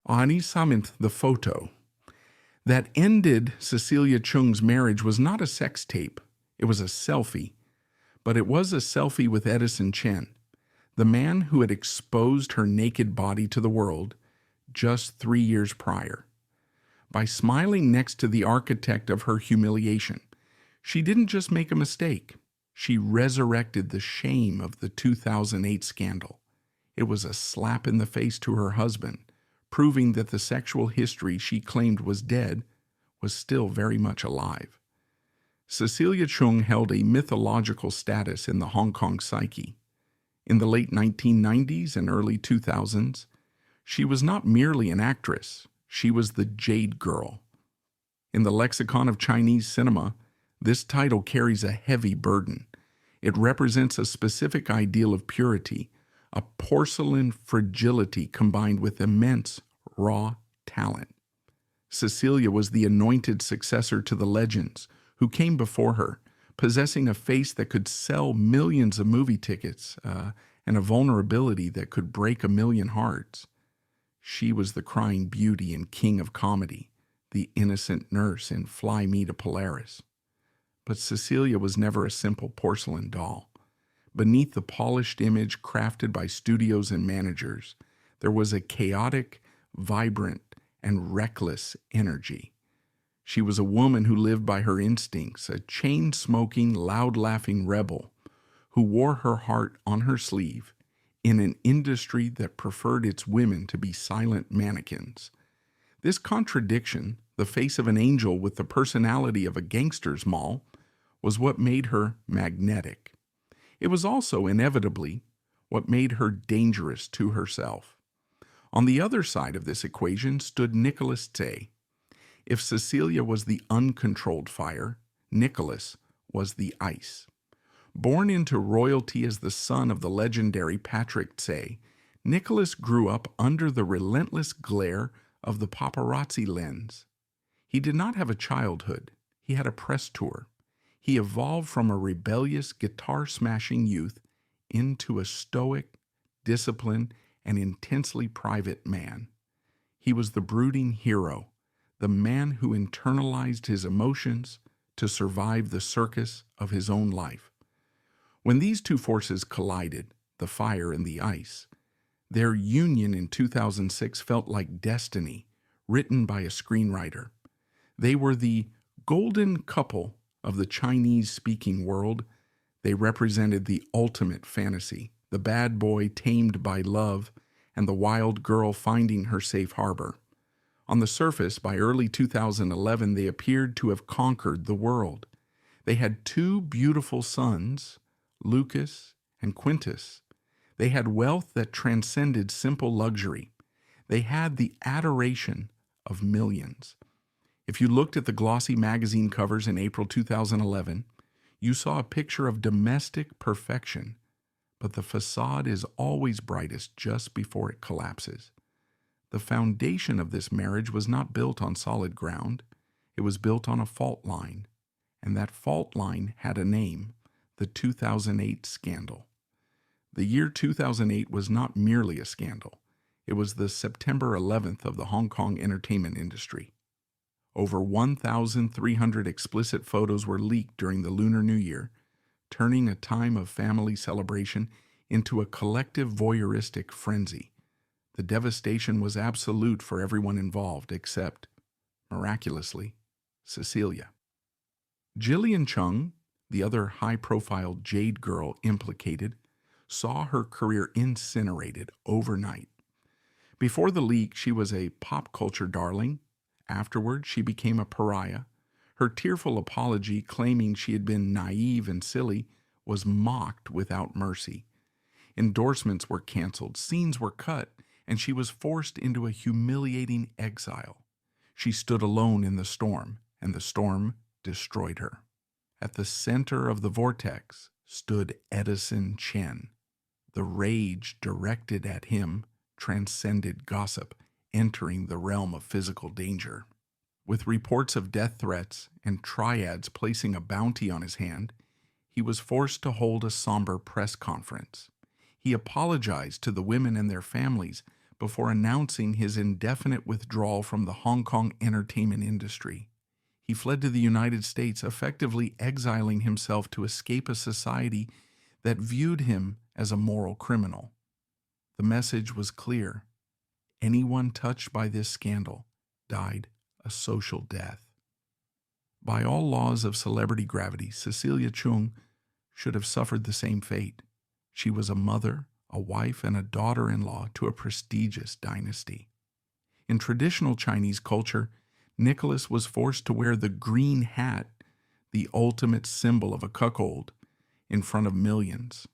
Ani Samint, the photo that ended Cecilia Chung's marriage was not a sex tape. It was a selfie. But it was a selfie with Edison Chen, the man who had exposed her naked body to the world just 3 years prior. By smiling next to the architect of her humiliation, she didn't just make a mistake. She resurrected the shame of the 2008 scandal. It was a slap in the face to her husband, proving that the sexual history she claimed was dead was still very much alive. Cecilia Chung held a mythological status in the Hong Kong psyche. In the late 1990s and early 2000s, she was not merely an actress, she was the Jade Girl. In the lexicon of Chinese cinema, this title carries a heavy burden. It represents a specific ideal of purity, a porcelain fragility combined with immense raw talent. Cecilia was the anointed successor to the legends who came before her, possessing a face that could sell millions of movie tickets and a vulnerability that could break 1 million hearts. She was the crying beauty and king of comedy, the innocent nurse in Fly Me to Polaris. But Cecilia was never a simple porcelain doll. Beneath the polished image crafted by studios and managers, there was a chaotic, vibrant, and reckless energy. She was a woman who lived by her instincts, a chain-smoking, loud-laughing rebel who wore her heart on her sleeve in an industry that preferred its women to be silent mannequins. This contradiction, the face of an angel with the personality of a gangster's moll, was what made her magnetic. It was also, inevitably, what made her dangerous to herself. On the other side of this equation stood Nicholas Tse. If Cecilia was the uncontrolled fire, Nicholas was the ice. Born into royalty as the son of the legendary Patrick Tse, Nicholas grew up under the relentless glare of the paparazzi lens. He did not have a childhood. He had a press tour. He evolved from a rebellious, guitar-smashing youth into a stoic, disciplined, and intensely private man. He was the brooding hero, the man who internalized his emotions to survive the circus of his own life. When these two forces collided, the fire and the ice, their union in 2006 felt like destiny, written by a screenwriter. They were the golden couple of the Chinese-speaking world. They represented the ultimate fantasy, the bad boy tamed by love, and the wild girl finding her safe harbor. On the surface, by early 2011, they appeared to have conquered the world. They had 2 beautiful sons, Lucas and Quintus. They had wealth that transcended simple luxury. They had the adoration of millions. If you looked at the glossy magazine covers in April 2011, you saw a picture of domestic perfection, but the facade is always brightest just before it collapses. The foundation of this marriage was not built on solid ground. It was built on a fault line, and that fault line had a name, the 2008 scandal. The year 2008 was not merely a scandal. It was the September 11th of the Hong Kong entertainment industry. Over 1,300 explicit photos were leaked during the Lunar New Year, turning a time of family celebration into a collective voyeuristic frenzy. The devastation was absolute for everyone involved except, miraculously, Cecilia. Jillian Chung, the other high-profile Jade Girl implicated, saw her career incinerated overnight. Before the leak, she was a pop culture darling. Afterward, she became a pariah. Her tearful apology, claiming she had been naive and silly, was mocked without mercy. Endorsements were canceled, scenes were cut, and she was forced into a humiliating exile. She stood alone in the storm, and the storm destroyed her. At the center of the vortex stood Edison Chen. The rage directed at him transcended gossip, entering the realm of physical danger. With reports of death threats and triads placing a bounty on his hand, he was forced to hold a somber press conference. He apologized to the women and their families, before announcing his indefinite withdrawal from the Hong Kong entertainment industry. He fled to the United States, effectively exiling himself to escape a society that viewed him as a moral criminal. The message was clear. Anyone touched by this scandal died a social death. By all laws of celebrity gravity, Cecilia Chung should have suffered the same fate. She was a mother, a wife, and a daughter-in-law to a prestigious dynasty. In traditional Chinese culture, Nicholas was forced to wear the green hat, the ultimate symbol of a cuckold, in front of millions.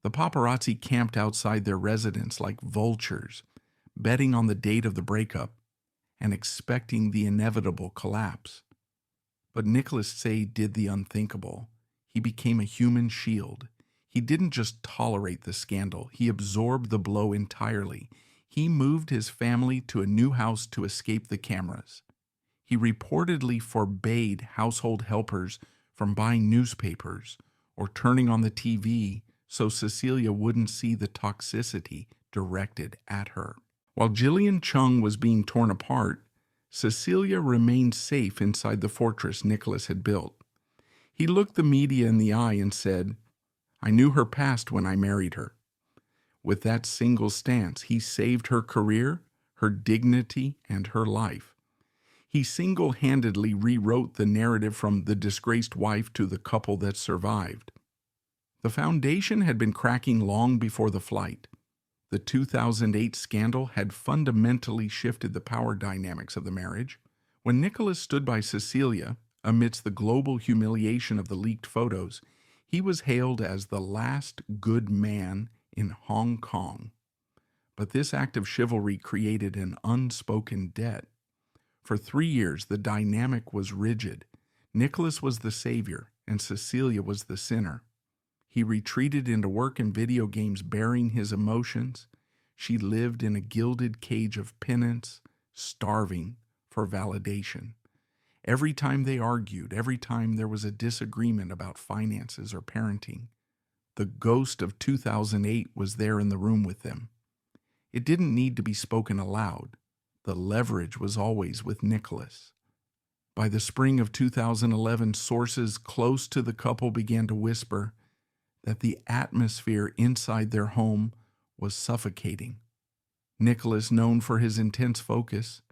The paparazzi camped outside their residence like vultures, betting on the date of the breakup and expecting the inevitable collapse. But Nicholas Tse did the unthinkable. He became a human shield. He didn't just tolerate the scandal, he absorbed the blow entirely. He moved his family to a new house to escape the cameras. He reportedly forbade household helpers from buying newspapers or turning on the TV so Cecilia wouldn't see the toxicity directed at her. While Jillian Chung was being torn apart, Cecilia remained safe inside the fortress Nicholas had built. He looked the media in the eye and said, "I knew her past when I married her." With that single stance, he saved her career, her dignity, and her life. He single-handedly rewrote the narrative from the disgraced wife to the couple that survived. The foundation had been cracking long before the flight. The 2008 scandal had fundamentally shifted the power dynamics of the marriage. When Nicholas stood by Cecilia, amidst the global humiliation of the leaked photos, he was hailed as the last good man in Hong Kong. But this act of chivalry created an unspoken debt. For 3 years, the dynamic was rigid. Nicholas was the savior, and Cecilia was the sinner. He retreated into work and video games, bearing his emotions. She lived in a gilded cage of penance, starving for validation. Every time they argued, every time there was a disagreement about finances or parenting, the ghost of 2008 was there in the room with them. It didn't need to be spoken aloud. The leverage was always with Nicholas. By the spring of 2011, sources close to the couple began to whisper that the atmosphere inside their home was suffocating. Nicholas, known for his intense focus,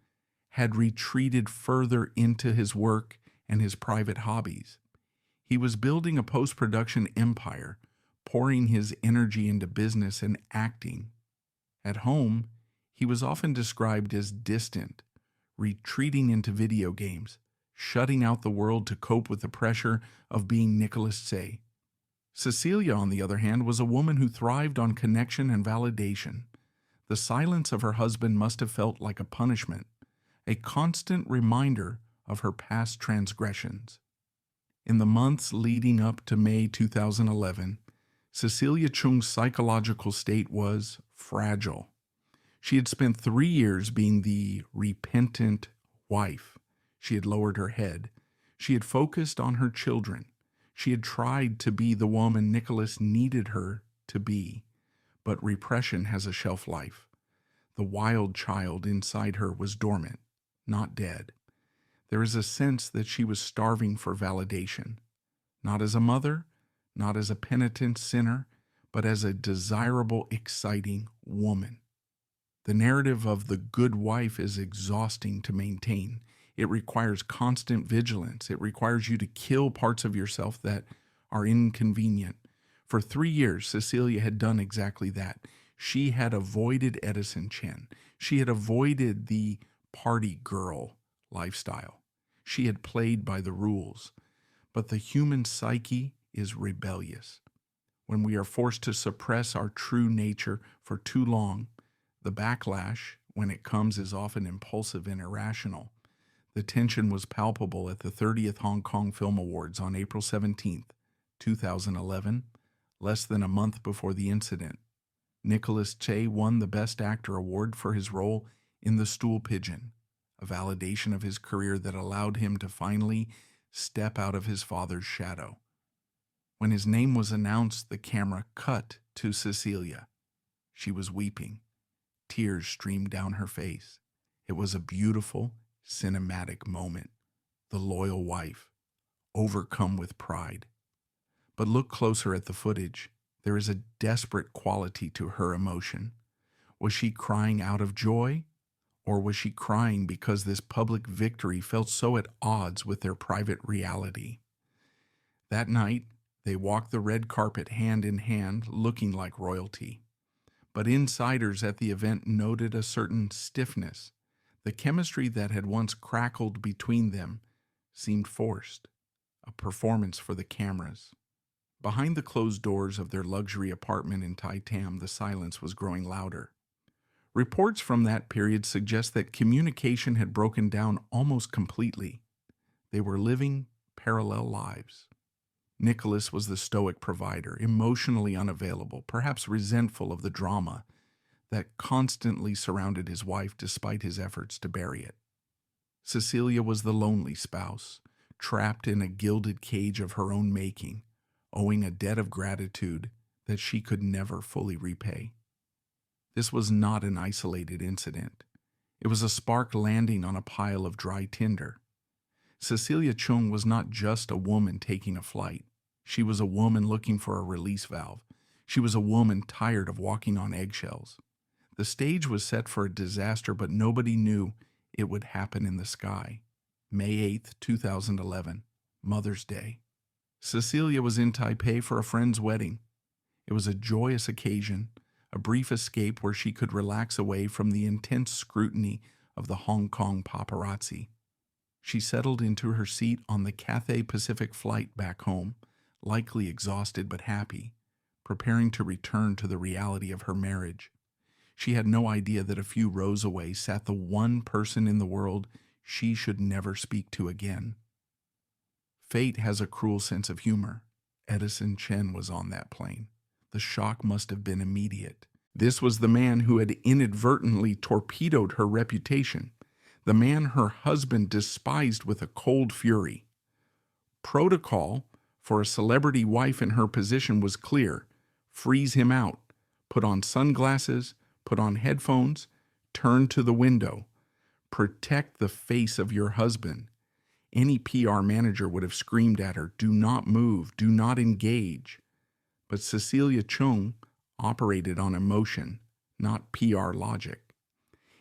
had retreated further into his work and his private hobbies. He was building a post-production empire, pouring his energy into business and acting. At home, he was often described as distant, retreating into video games, shutting out the world to cope with the pressure of being Nicholas Tse. Cecilia, on the other hand, was a woman who thrived on connection and validation. The silence of her husband must have felt like a punishment, a constant reminder of her past transgressions. In the months leading up to May 2011, Cecilia Chung's psychological state was fragile. She had spent 3 years being the repentant wife. She had lowered her head. She had focused on her children. She had tried to be the woman Nicholas needed her to be. But repression has a shelf life. The wild child inside her was dormant, not dead. There is a sense that she was starving for validation, not as a mother, not as a penitent sinner, but as a desirable, exciting woman. The narrative of the good wife is exhausting to maintain. It requires constant vigilance. It requires you to kill parts of yourself that are inconvenient. For 3 years, Cecilia had done exactly that. She had avoided Edison Chen. She had avoided the party girl lifestyle. She had played by the rules. But the human psyche is rebellious. When we are forced to suppress our true nature for too long, the backlash, when it comes, is often impulsive and irrational. The tension was palpable at the 30th Hong Kong Film Awards on April 17, 2011, less than a month before the incident. Nicholas Tse won the Best Actor award for his role in The Stool Pigeon, a validation of his career that allowed him to finally step out of his father's shadow. When his name was announced, the camera cut to Cecilia. She was weeping. Tears streamed down her face. It was a beautiful, cinematic moment. The loyal wife, overcome with pride. But look closer at the footage. There is a desperate quality to her emotion. Was she crying out of joy? Or was she crying because this public victory felt so at odds with their private reality? That night, they walked the red carpet hand in hand, looking like royalty. But insiders at the event noted a certain stiffness. The chemistry that had once crackled between them seemed forced, a performance for the cameras. Behind the closed doors of their luxury apartment in Tycoon, the silence was growing louder. Reports from that period suggest that communication had broken down almost completely. They were living parallel lives. Nicholas was the stoic provider, emotionally unavailable, perhaps resentful of the drama that constantly surrounded his wife despite his efforts to bury it. Cecilia was the lonely spouse, trapped in a gilded cage of her own making, owing a debt of gratitude that she could never fully repay. This was not an isolated incident. It was a spark landing on a pile of dry tinder. Cecilia Chung was not just a woman taking a flight. She was a woman looking for a release valve. She was a woman tired of walking on eggshells. The stage was set for a disaster, but nobody knew it would happen in the sky. May 8th, 2011, Mother's Day. Cecilia was in Taipei for a friend's wedding. It was a joyous occasion, a brief escape where she could relax away from the intense scrutiny of the Hong Kong paparazzi. She settled into her seat on the Cathay Pacific flight back home, likely exhausted but happy, preparing to return to the reality of her marriage. She had no idea that a few rows away sat the one person in the world she should never speak to again. Fate has a cruel sense of humor. Edison Chen was on that plane. The shock must have been immediate. This was the man who had inadvertently torpedoed her reputation, the man her husband despised with a cold fury. Protocol for a celebrity wife in her position was clear. Freeze him out. Put on sunglasses, put on headphones, turn to the window. Protect the face of your husband. Any PR manager would have screamed at her, "Do not move, do not engage." But Cecilia Chung operated on emotion, not PR logic.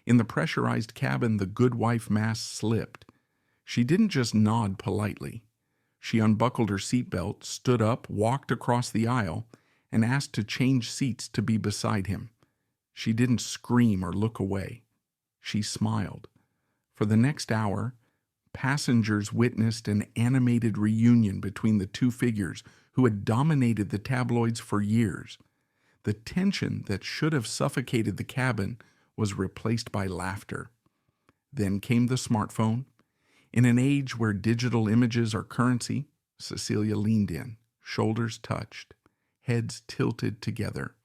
In the pressurized cabin, the good wife mask slipped. She didn't just nod politely. She unbuckled her seatbelt, stood up, walked across the aisle, and asked to change seats to be beside him. She didn't scream or look away. She smiled. For the next hour, passengers witnessed an animated reunion between the two figures who had dominated the tabloids for years. The tension that should have suffocated the cabin was replaced by laughter. Then came the smartphone. In an age where digital images are currency, Cecilia leaned in, shoulders touched, heads tilted together.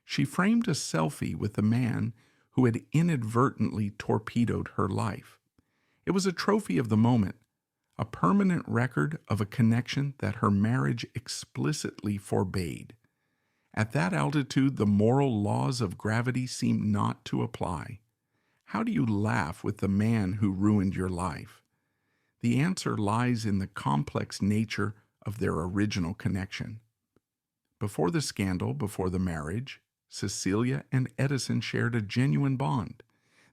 She framed a selfie with the man who had inadvertently torpedoed her life. It was a trophy of the moment, a permanent record of a connection that her marriage explicitly forbade. At that altitude, the moral laws of gravity seemed not to apply. How do you laugh with the man who ruined your life? The answer lies in the complex nature of their original connection. Before the scandal, before the marriage, Cecilia and Edison shared a genuine bond.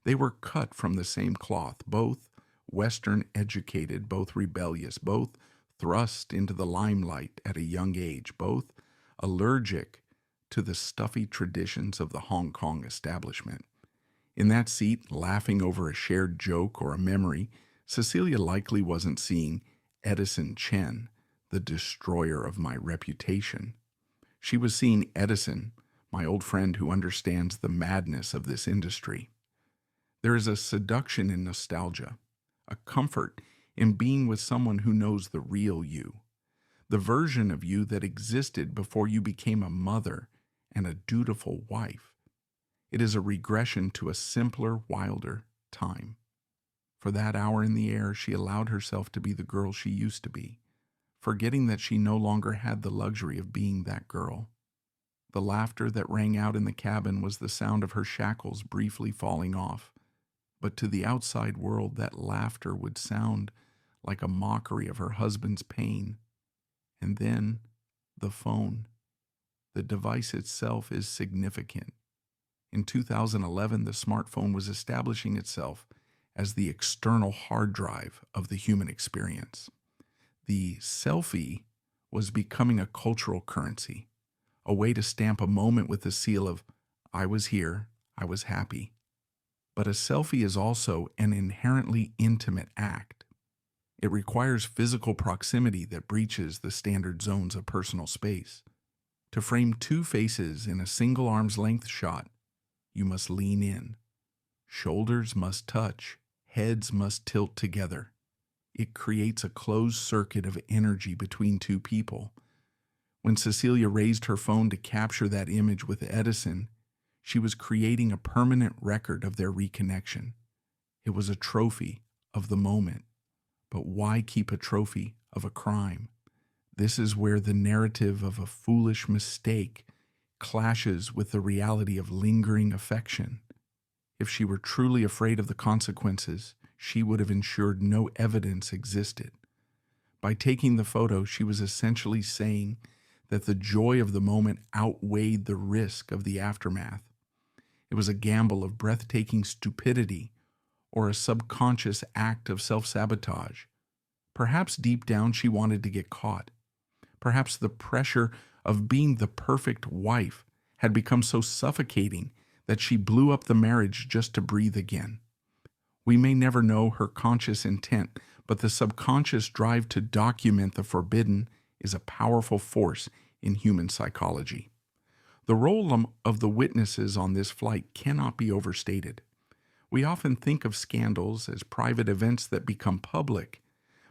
They were cut from the same cloth, both Western educated, both rebellious, both thrust into the limelight at a young age, both allergic to the stuffy traditions of the Hong Kong establishment. In that seat, laughing over a shared joke or a memory, Cecilia likely wasn't seeing Edison Chen, the destroyer of my reputation. She was seeing Edison, my old friend who understands the madness of this industry. There is a seduction in nostalgia, a comfort in being with someone who knows the real you, the version of you that existed before you became a mother and a dutiful wife. It is a regression to a simpler, wilder time. For that hour in the air, she allowed herself to be the girl she used to be, forgetting that she no longer had the luxury of being that girl. The laughter that rang out in the cabin was the sound of her shackles briefly falling off. But to the outside world, that laughter would sound like a mockery of her husband's pain. And then the phone. The device itself is significant. In 2011, the smartphone was establishing itself as the external hard drive of the human experience. The selfie was becoming a cultural currency, a way to stamp a moment with the seal of, I was here, I was happy. But a selfie is also an inherently intimate act. It requires physical proximity that breaches the standard zones of personal space. To frame two faces in a single arm's length shot, you must lean in. Shoulders must touch, heads must tilt together. It creates a closed circuit of energy between two people. When Cecilia raised her phone to capture that image with Edison, she was creating a permanent record of their reconnection. It was a trophy of the moment. But why keep a trophy of a crime? This is where the narrative of a foolish mistake clashes with the reality of lingering affection. If she were truly afraid of the consequences, she would have ensured no evidence existed. By taking the photo, she was essentially saying that the joy of the moment outweighed the risk of the aftermath. It was a gamble of breathtaking stupidity or a subconscious act of self-sabotage. Perhaps deep down she wanted to get caught. Perhaps the pressure of being the perfect wife had become so suffocating that she blew up the marriage just to breathe again. We may never know her conscious intent, but the subconscious drive to document the forbidden is a powerful force in human psychology. The role of the witnesses on this flight cannot be overstated. We often think of scandals as private events that become public,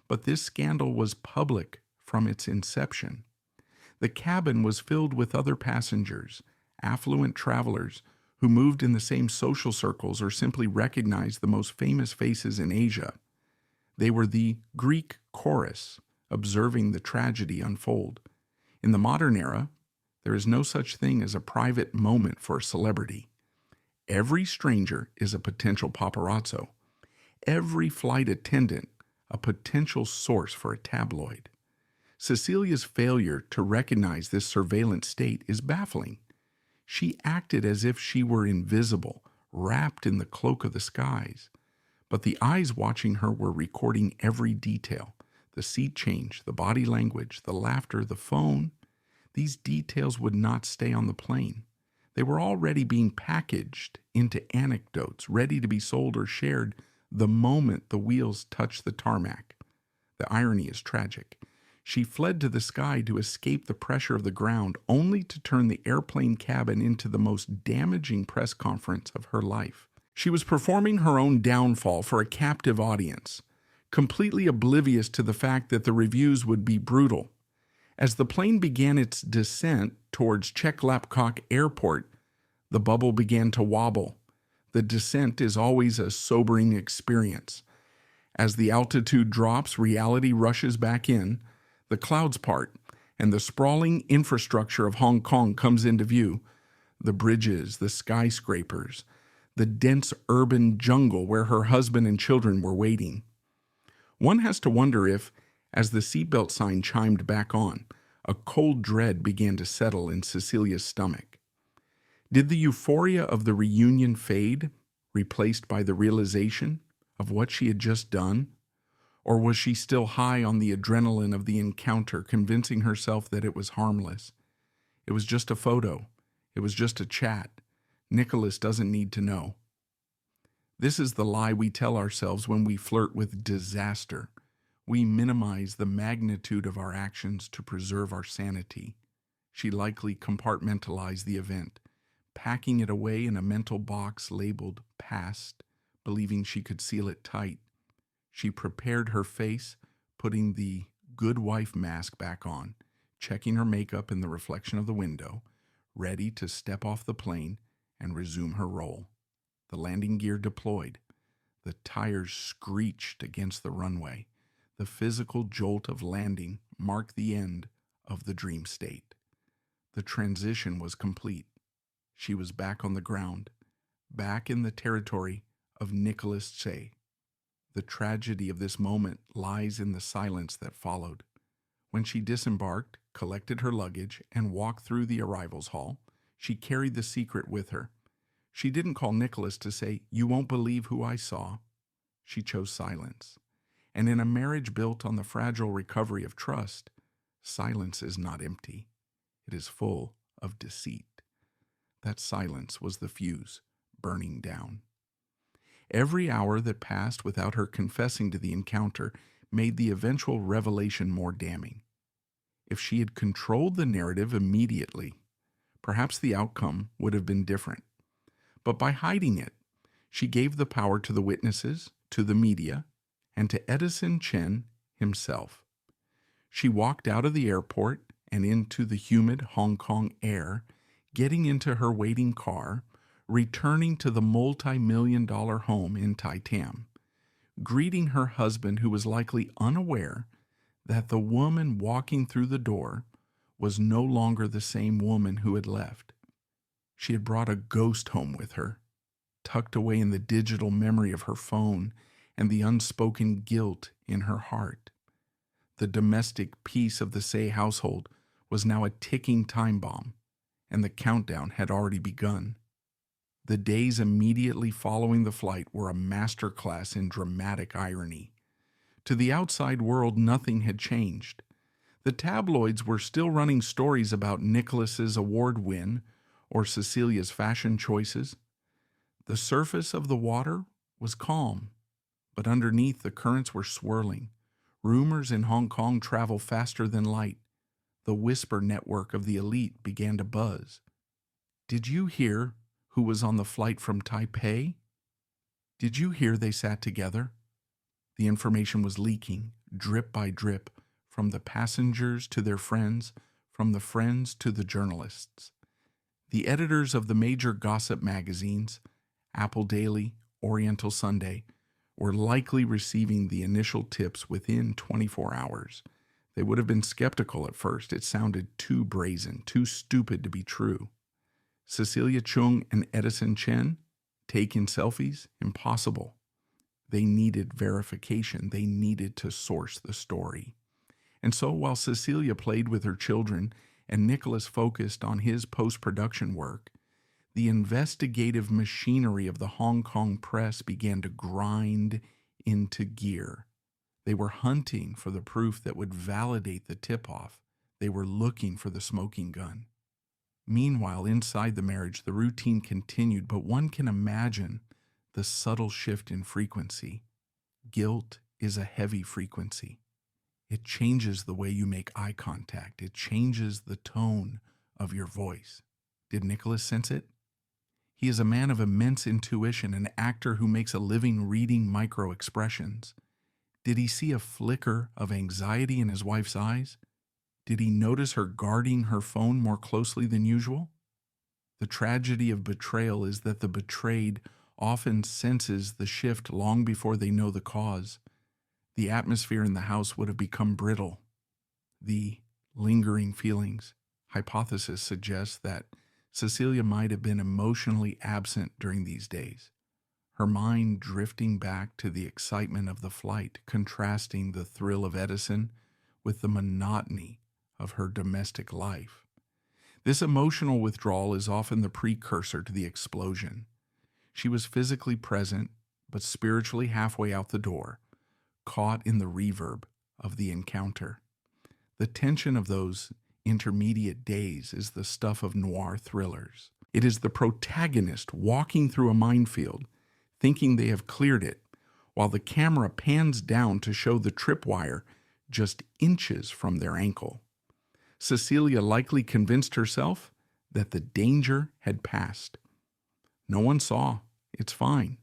but this scandal was public from its inception. The cabin was filled with other passengers, affluent travelers who moved in the same social circles or simply recognized the most famous faces in Asia. They were the Greek chorus, observing the tragedy unfold. In the modern era, there is no such thing as a private moment for a celebrity. Every stranger is a potential paparazzo. Every flight attendant a potential source for a tabloid. Cecilia's failure to recognize this surveillance state is baffling. She acted as if she were invisible, wrapped in the cloak of the skies. But the eyes watching her were recording every detail: the seat change, the body language, the laughter, the phone. These details would not stay on the plane. They were already being packaged into anecdotes, ready to be sold or shared the moment the wheels touched the tarmac. The irony is tragic. She fled to the sky to escape the pressure of the ground, only to turn the airplane cabin into the most damaging press conference of her life. She was performing her own downfall for a captive audience, completely oblivious to the fact that the reviews would be brutal. As the plane began its descent towards Chekhlapkok Airport, the bubble began to wobble. The descent is always a sobering experience. As the altitude drops, reality rushes back in, the clouds part, and the sprawling infrastructure of Hong Kong comes into view. The bridges, the skyscrapers, the dense urban jungle where her husband and children were waiting. One has to wonder if, as the seatbelt sign chimed back on, a cold dread began to settle in Cecilia's stomach. Did the euphoria of the reunion fade, replaced by the realization of what she had just done? Or was she still high on the adrenaline of the encounter, convincing herself that it was harmless? It was just a photo. It was just a chat. Nicholas doesn't need to know. This is the lie we tell ourselves when we flirt with disaster. We minimize the magnitude of our actions to preserve our sanity. She likely compartmentalized the event, packing it away in a mental box labeled past, believing she could seal it tight. She prepared her face, putting the good wife mask back on, checking her makeup in the reflection of the window, ready to step off the plane and resume her role. The landing gear deployed. The tires screeched against the runway. The physical jolt of landing marked the end of the dream state. The transition was complete. She was back on the ground, back in the territory of Nicholas Say. The tragedy of this moment lies in the silence that followed. When she disembarked, collected her luggage, and walked through the arrivals hall, she carried the secret with her. She didn't call Nicholas to say, "You won't believe who I saw." She chose silence. And in a marriage built on the fragile recovery of trust, silence is not empty. It is full of deceit. That silence was the fuse burning down. Every hour that passed without her confessing to the encounter made the eventual revelation more damning. If she had controlled the narrative immediately, perhaps the outcome would have been different. But by hiding it, she gave the power to the witnesses, to the media, and to Edison Chen himself. She walked out of the airport and into the humid Hong Kong air, getting into her waiting car, returning to the multi-million-dollar home in Taitam, greeting her husband, who was likely unaware that the woman walking through the door was no longer the same woman who had left. She had brought a ghost home with her, tucked away in the digital memory of her phone and the unspoken guilt in her heart. The domestic peace of the Say household was now a ticking time bomb, and the countdown had already begun. The days immediately following the flight were a masterclass in dramatic irony. To the outside world, nothing had changed. The tabloids were still running stories about Nicholas's award win or Cecilia's fashion choices. The surface of the water was calm, but underneath the currents were swirling. Rumors in Hong Kong travel faster than light. The whisper network of the elite began to buzz. Did you hear who was on the flight from Taipei? Did you hear they sat together? The information was leaking, drip by drip, from the passengers to their friends, from the friends to the journalists. The editors of the major gossip magazines, Apple Daily, Oriental Sunday, were likely receiving the initial tips within 24 hours. They would have been skeptical at first. It sounded too brazen, too stupid to be true. Cecilia Chung and Edison Chen taking selfies? Impossible. They needed verification. They needed to source the story. And so while Cecilia played with her children and Nicholas focused on his post-production work, the investigative machinery of the Hong Kong press began to grind into gear. They were hunting for the proof that would validate the tip-off. They were looking for the smoking gun. Meanwhile, inside the marriage, the routine continued, but one can imagine the subtle shift in frequency. Guilt is a heavy frequency. It changes the way you make eye contact. It changes the tone of your voice. Did Nicholas sense it? He is a man of immense intuition, an actor who makes a living reading micro-expressions. Did he see a flicker of anxiety in his wife's eyes? Did he notice her guarding her phone more closely than usual? The tragedy of betrayal is that the betrayed often senses the shift long before they know the cause. The atmosphere in the house would have become brittle. The lingering feelings hypothesis suggests that Cecilia might have been emotionally absent during these days, her mind drifting back to the excitement of the flight, contrasting the thrill of Edison with the monotony of her domestic life. This emotional withdrawal is often the precursor to the explosion. She was physically present, but spiritually halfway out the door, caught in the reverb of the encounter. The tension of those intermediate days is the stuff of noir thrillers. It is the protagonist walking through a minefield, thinking they have cleared it, while the camera pans down to show the tripwire just inches from their ankle. Cecilia likely convinced herself that the danger had passed. No one saw. It's fine.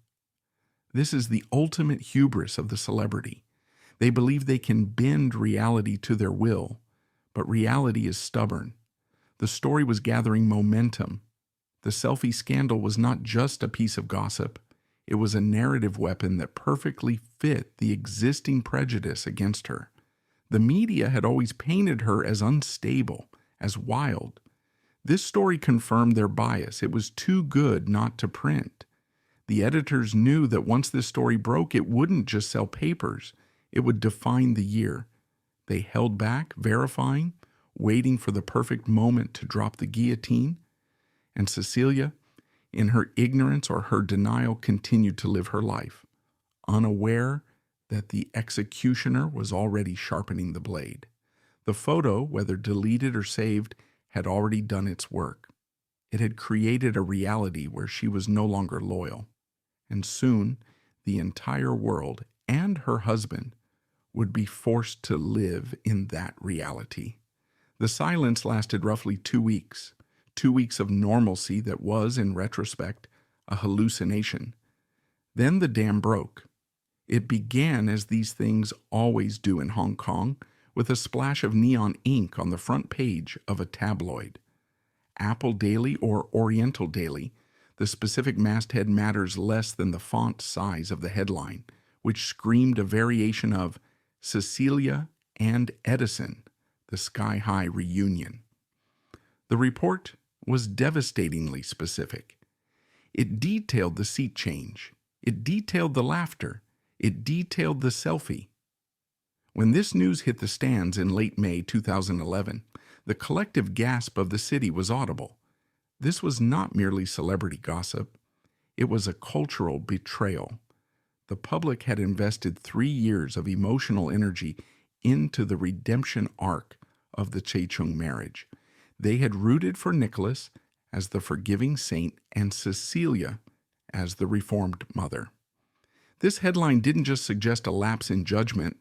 This is the ultimate hubris of the celebrity. They believe they can bend reality to their will, but reality is stubborn. The story was gathering momentum. The selfie scandal was not just a piece of gossip. It was a narrative weapon that perfectly fit the existing prejudice against her. The media had always painted her as unstable, as wild. This story confirmed their bias. It was too good not to print. The editors knew that once this story broke, it wouldn't just sell papers, it would define the year. They held back, verifying, waiting for the perfect moment to drop the guillotine. And Cecilia, in her ignorance or her denial, continued to live her life, unaware that the executioner was already sharpening the blade. The photo, whether deleted or saved, had already done its work. It had created a reality where she was no longer loyal. And soon, the entire world and her husband would be forced to live in that reality. The silence lasted roughly 2 weeks, 2 weeks of normalcy that was, in retrospect, a hallucination. Then the dam broke. It began as these things always do in Hong Kong, with a splash of neon ink on the front page of a tabloid. Apple Daily or Oriental Daily, the specific masthead matters less than the font size of the headline, which screamed a variation of Cecilia and Edison, the sky-high reunion. The report was devastatingly specific. It detailed the seat change. It detailed the laughter. It detailed the selfie. When this news hit the stands in late May 2011, the collective gasp of the city was audible. This was not merely celebrity gossip. It was a cultural betrayal. The public had invested 3 years of emotional energy into the redemption arc of the Tycoon marriage. They had rooted for Nicholas as the forgiving saint and Cecilia as the reformed mother. This headline didn't just suggest a lapse in judgment.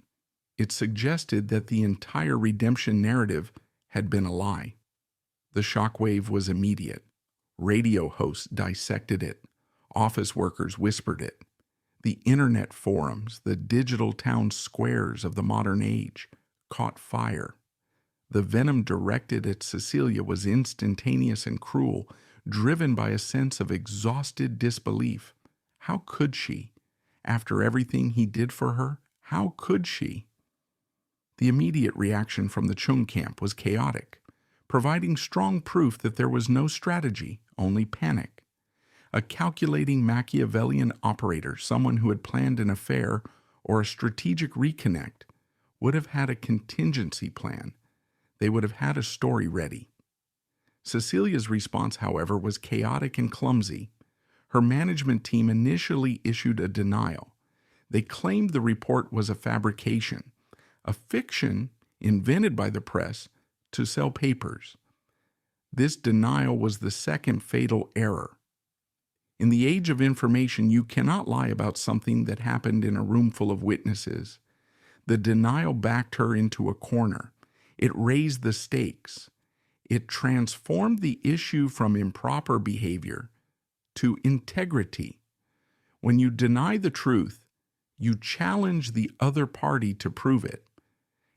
It suggested that the entire redemption narrative had been a lie. The shockwave was immediate. Radio hosts dissected it. Office workers whispered it. The internet forums, the digital town squares of the modern age, caught fire. The venom directed at Cecilia was instantaneous and cruel, driven by a sense of exhausted disbelief. How could she? After everything he did for her, how could she? The immediate reaction from the Chung camp was chaotic, providing strong proof that there was no strategy, only panic. A calculating Machiavellian operator, someone who had planned an affair or a strategic reconnect, would have had a contingency plan. They would have had a story ready. Cecilia's response, however, was chaotic and clumsy. Her management team initially issued a denial. They claimed the report was a fabrication, a fiction invented by the press to sell papers. This denial was the second fatal error. In the age of information, you cannot lie about something that happened in a room full of witnesses. The denial backed her into a corner. It raised the stakes. It transformed the issue from improper behavior to integrity. When you deny the truth, you challenge the other party to prove it.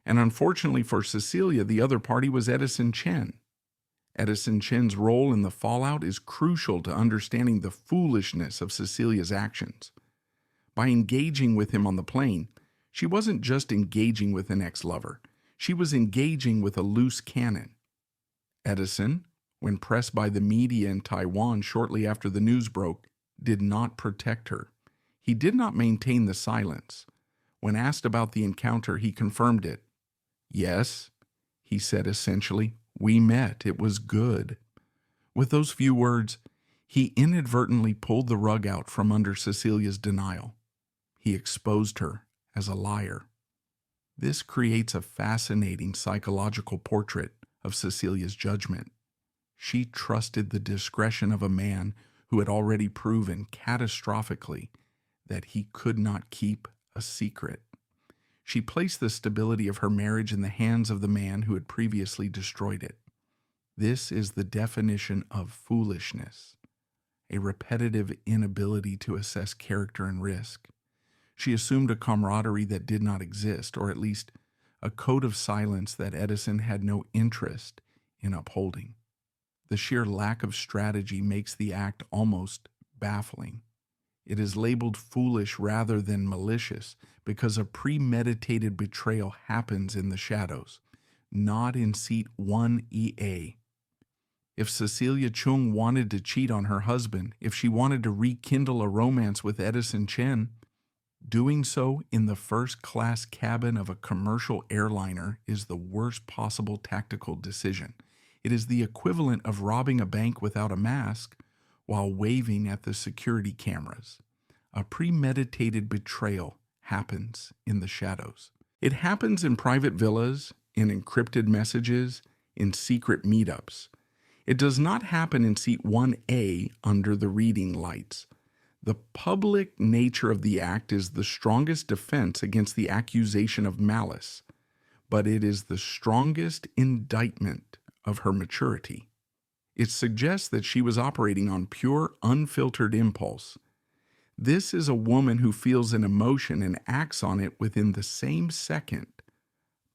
And unfortunately for Cecilia, the other party was Edison Chen. Edison Chen's role in the fallout is crucial to understanding the foolishness of Cecilia's actions. By engaging with him on the plane, she wasn't just engaging with an ex-lover. She was engaging with a loose cannon. Edison, when pressed by the media in Taiwan shortly after the news broke, did not protect her. He did not maintain the silence. When asked about the encounter, he confirmed it. "Yes," he said essentially, "we met. It was good." With those few words, he inadvertently pulled the rug out from under Cecilia's denial. He exposed her as a liar. This creates a fascinating psychological portrait of Cecilia's judgment. She trusted the discretion of a man who had already proven catastrophically that he could not keep a secret. She placed the stability of her marriage in the hands of the man who had previously destroyed it. This is the definition of foolishness, a repetitive inability to assess character and risk. She assumed a camaraderie that did not exist, or at least a code of silence that Edison had no interest in upholding. The sheer lack of strategy makes the act almost baffling. It is labeled foolish rather than malicious because a premeditated betrayal happens in the shadows, not in seat 1EA. If Cecilia Chung wanted to cheat on her husband, if she wanted to rekindle a romance with Edison Chen, doing so in the first-class cabin of a commercial airliner is the worst possible tactical decision. It is the equivalent of robbing a bank without a mask while waving at the security cameras. A premeditated betrayal happens in the shadows. It happens in private villas, in encrypted messages, in secret meetups. It does not happen in seat 1A under the reading lights. The public nature of the act is the strongest defense against the accusation of malice, but it is the strongest indictment of her maturity. It suggests that she was operating on pure, unfiltered impulse. This is a woman who feels an emotion and acts on it within the same second,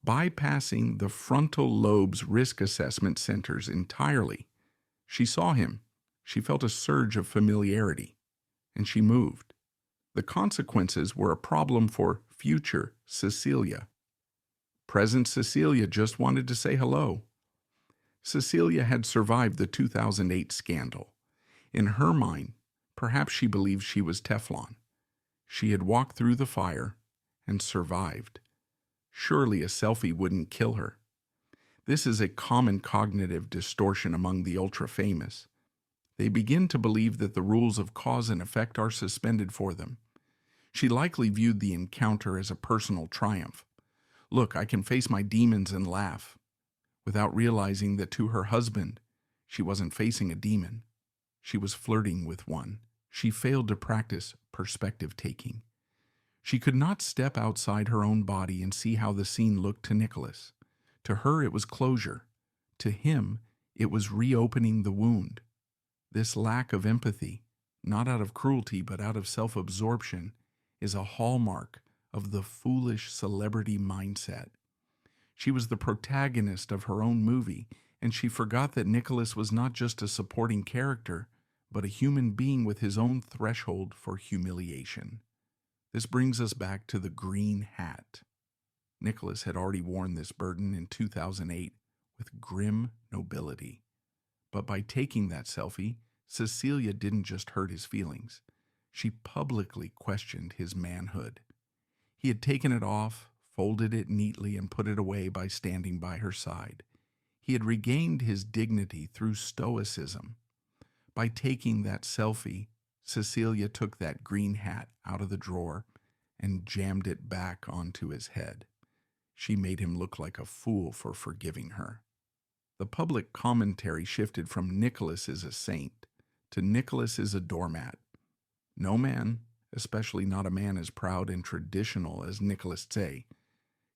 bypassing the frontal lobe's risk assessment centers entirely. She saw him. She felt a surge of familiarity, and she moved. The consequences were a problem for future Cecilia. Present Cecilia just wanted to say hello. Cecilia had survived the 2008 scandal. In her mind, perhaps she believed she was Teflon. She had walked through the fire and survived. Surely a selfie wouldn't kill her. This is a common cognitive distortion among the ultra-famous. They begin to believe that the rules of cause and effect are suspended for them. She likely viewed the encounter as a personal triumph. Look, I can face my demons and laugh, without realizing that to her husband, she wasn't facing a demon. She was flirting with one. She failed to practice perspective-taking. She could not step outside her own body and see how the scene looked to Nicholas. To her, it was closure. To him, it was reopening the wound. This lack of empathy, not out of cruelty but out of self-absorption, is a hallmark of the foolish celebrity mindset. She was the protagonist of her own movie, and she forgot that Nicholas was not just a supporting character, but a human being with his own threshold for humiliation. This brings us back to the green hat. Nicholas had already worn this burden in 2008 with grim nobility. But by taking that selfie, Cecilia didn't just hurt his feelings. She publicly questioned his manhood. He had taken it off, folded it neatly, and put it away by standing by her side. He had regained his dignity through stoicism. By taking that selfie, Cecilia took that green hat out of the drawer and jammed it back onto his head. She made him look like a fool for forgiving her. The public commentary shifted from Nicholas is a saint to Nicholas is a doormat. No man, especially not a man as proud and traditional as Nicholas Tse,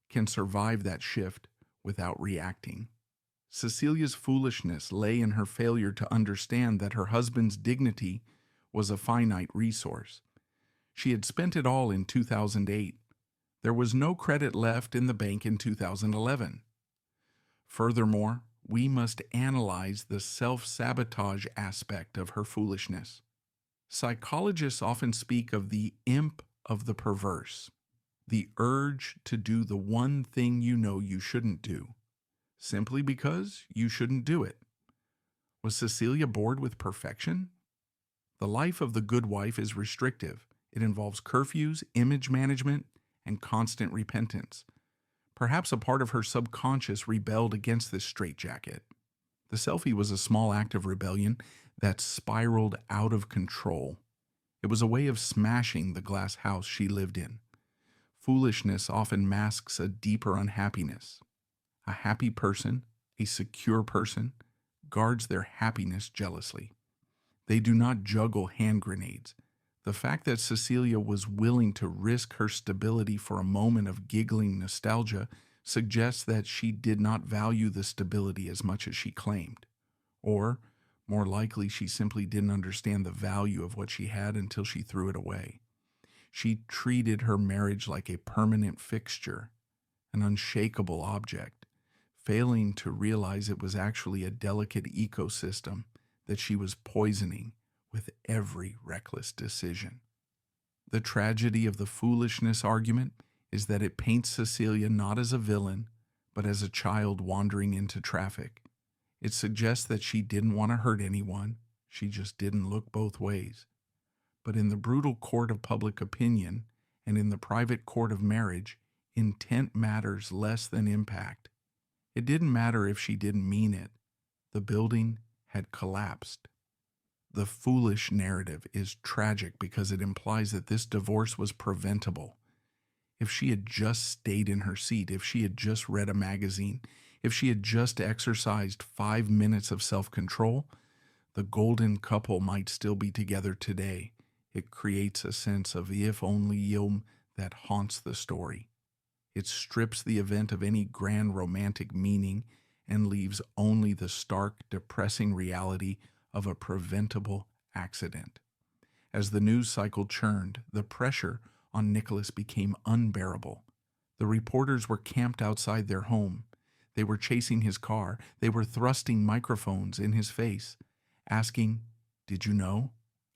can survive that shift without reacting. Cecilia's foolishness lay in her failure to understand that her husband's dignity was a finite resource. She had spent it all in 2008. There was no credit left in the bank in 2011. Furthermore, we must analyze the self-sabotage aspect of her foolishness. Psychologists often speak of the imp of the perverse, the urge to do the one thing you know you shouldn't do, simply because you shouldn't do it. Was Cecilia bored with perfection? The life of the good wife is restrictive. It involves curfews, image management, and constant repentance. Perhaps a part of her subconscious rebelled against this straitjacket. The selfie was a small act of rebellion that spiraled out of control. It was a way of smashing the glass house she lived in. Foolishness often masks a deeper unhappiness. A happy person, a secure person, guards their happiness jealously. They do not juggle hand grenades. The fact that Cecilia was willing to risk her stability for a moment of giggling nostalgia suggests that she did not value the stability as much as she claimed. Or, more likely, she simply didn't understand the value of what she had until she threw it away. She treated her marriage like a permanent fixture, an unshakable object, failing to realize it was actually a delicate ecosystem that she was poisoning with every reckless decision. The tragedy of the foolishness argument is that it paints Cecilia not as a villain, but as a child wandering into traffic. It suggests that she didn't want to hurt anyone. She just didn't look both ways. But in the brutal court of public opinion and in the private court of marriage, intent matters less than impact. It didn't matter if she didn't mean it. The building had collapsed. The foolish narrative is tragic because it implies that this divorce was preventable. If she had just stayed in her seat, if she had just read a magazine, if she had just exercised 5 minutes of self-control, the golden couple might still be together today. It creates a sense of if only yum that haunts the story. It strips the event of any grand romantic meaning and leaves only the stark, depressing reality of a preventable accident. As the news cycle churned, the pressure on Nicholas became unbearable. The reporters were camped outside their home. They were chasing his car. They were thrusting microphones in his face, asking, "Did you know?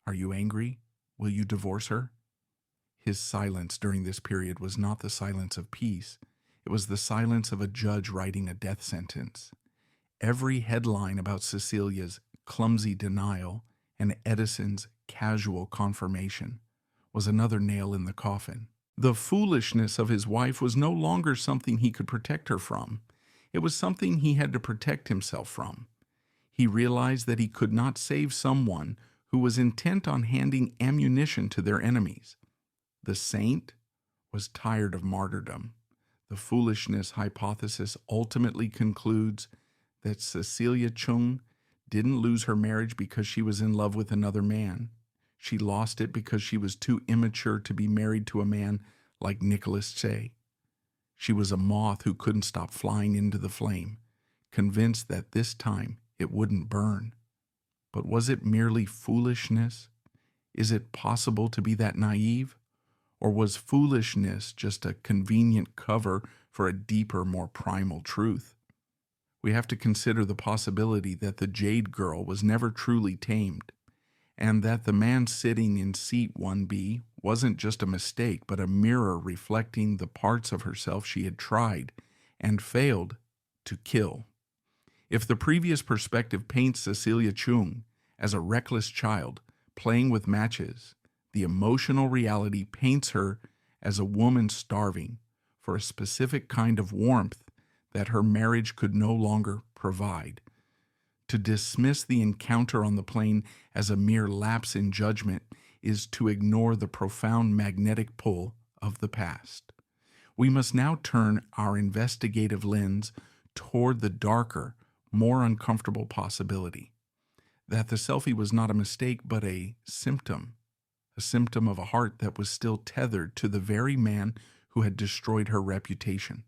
Are you angry? Will you divorce her?" His silence during this period was not the silence of peace. It was the silence of a judge writing a death sentence. Every headline about Cecilia's clumsy denial and Edison's casual confirmation was another nail in the coffin. The foolishness of his wife was no longer something he could protect her from. It was something he had to protect himself from. He realized that he could not save someone who was intent on handing ammunition to their enemies. The saint was tired of martyrdom. The foolishness hypothesis ultimately concludes that Cecilia Chung didn't lose her marriage because she was in love with another man. She lost it because she was too immature to be married to a man like Nicholas Tse. She was a moth who couldn't stop flying into the flame, convinced that this time it wouldn't burn. But was it merely foolishness? Is it possible to be that naive? Or was foolishness just a convenient cover for a deeper, more primal truth? We have to consider the possibility that the Jade Girl was never truly tamed, and that the man sitting in seat 1B wasn't just a mistake, but a mirror reflecting the parts of herself she had tried and failed to kill. If the previous perspective paints Cecilia Chung as a reckless child playing with matches, the emotional reality paints her as a woman starving for a specific kind of warmth that her marriage could no longer provide. To dismiss the encounter on the plane as a mere lapse in judgment is to ignore the profound magnetic pull of the past. We must now turn our investigative lens toward the darker, more uncomfortable possibility that the selfie was not a mistake but a symptom of a heart that was still tethered to the very man who had destroyed her reputation.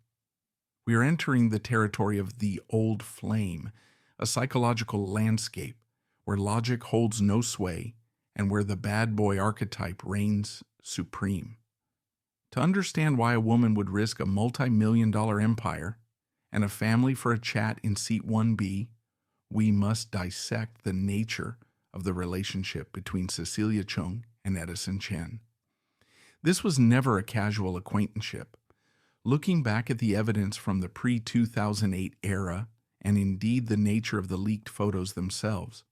We are entering the territory of the old flame, a psychological landscape where logic holds no sway and where the bad boy archetype reigns supreme. To understand why a woman would risk a multi-million-dollar empire and a family for a chat in seat 1B, we must dissect the nature of the relationship between Cecilia Chung and Edison Chen. This was never a casual acquaintanceship. Looking back at the evidence from the pre-2008 era, and indeed the nature of the leaked photos themselves,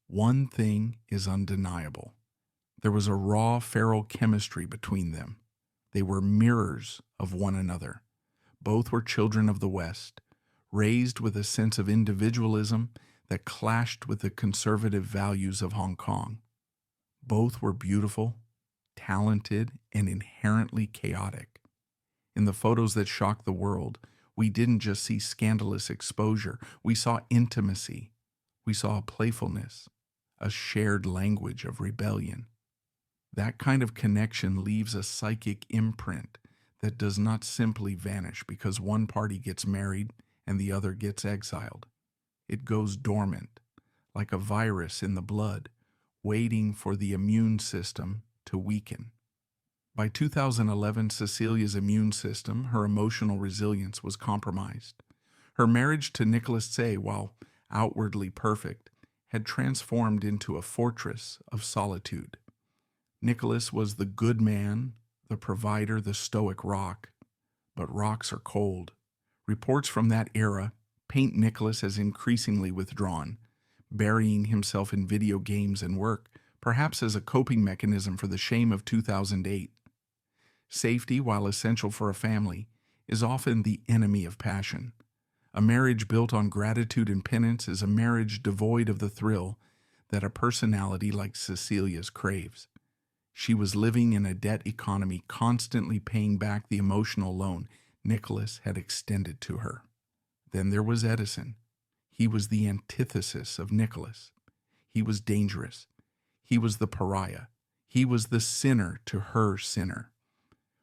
one thing is undeniable. There was a raw feral chemistry between them. They were mirrors of one another. Both were children of the West, raised with a sense of individualism that clashed with the conservative values of Hong Kong. Both were beautiful, talented, and inherently chaotic. In the photos that shocked the world, we didn't just see scandalous exposure. We saw intimacy. We saw a playfulness, a shared language of rebellion. That kind of connection leaves a psychic imprint that does not simply vanish because one party gets married and the other gets exiled. It goes dormant, like a virus in the blood, waiting for the immune system to weaken. By 2011, Cecilia's immune system, her emotional resilience, was compromised. Her marriage to Nicholas Tse, while outwardly perfect, had transformed into a fortress of solitude. Nicholas was the good man, the provider, the stoic rock. But rocks are cold. Reports from that era paint Nicholas as increasingly withdrawn, burying himself in video games and work, perhaps as a coping mechanism for the shame of 2008. Safety, while essential for a family, is often the enemy of passion. A marriage built on gratitude and penance is a marriage devoid of the thrill that a personality like Cecilia's craves. She was living in a debt economy, constantly paying back the emotional loan Nicholas had extended to her. Then there was Edison. He was the antithesis of Nicholas. He was dangerous. He was the pariah. He was the sinner to her sinner.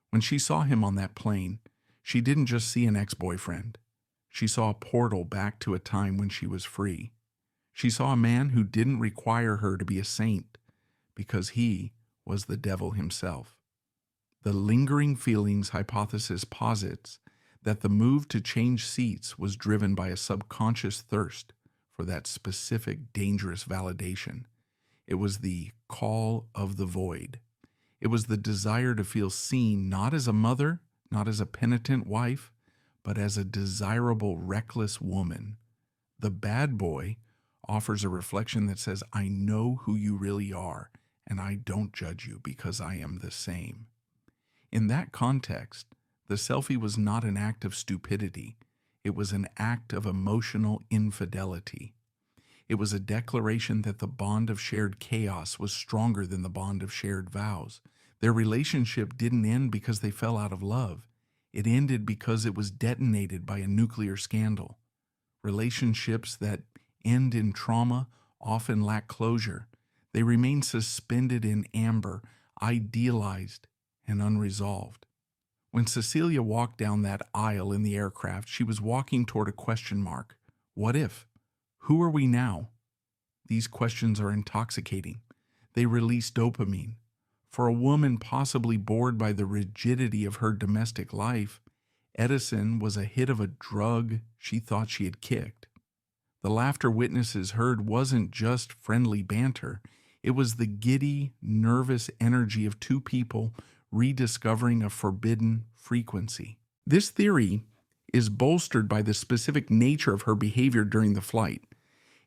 When she saw him on that plane, she didn't just see an ex-boyfriend. She saw a portal back to a time when she was free. She saw a man who didn't require her to be a saint because he was the devil himself. The lingering feelings hypothesis posits that the move to change seats was driven by a subconscious thirst for that specific dangerous validation. It was the call of the void. It was the desire to feel seen not as a mother, not as a penitent wife, but as a desirable, reckless woman. The bad boy offers a reflection that says, I know who you really are, and I don't judge you because I am the same. In that context, the selfie was not an act of stupidity. It was an act of emotional infidelity. It was a declaration that the bond of shared chaos was stronger than the bond of shared vows. Their relationship didn't end because they fell out of love. It ended because it was detonated by a nuclear scandal. Relationships that end in trauma often lack closure. They remain suspended in amber, idealized, and unresolved. When Cecilia walked down that aisle in the aircraft, she was walking toward a question mark. What if? Who are we now? These questions are intoxicating. They release dopamine. For a woman possibly bored by the rigidity of her domestic life, Edison was a hit of a drug she thought she had kicked. The laughter witnesses heard wasn't just friendly banter. It was the giddy, nervous energy of two people rediscovering a forbidden frequency. This theory is bolstered by the specific nature of her behavior during the flight.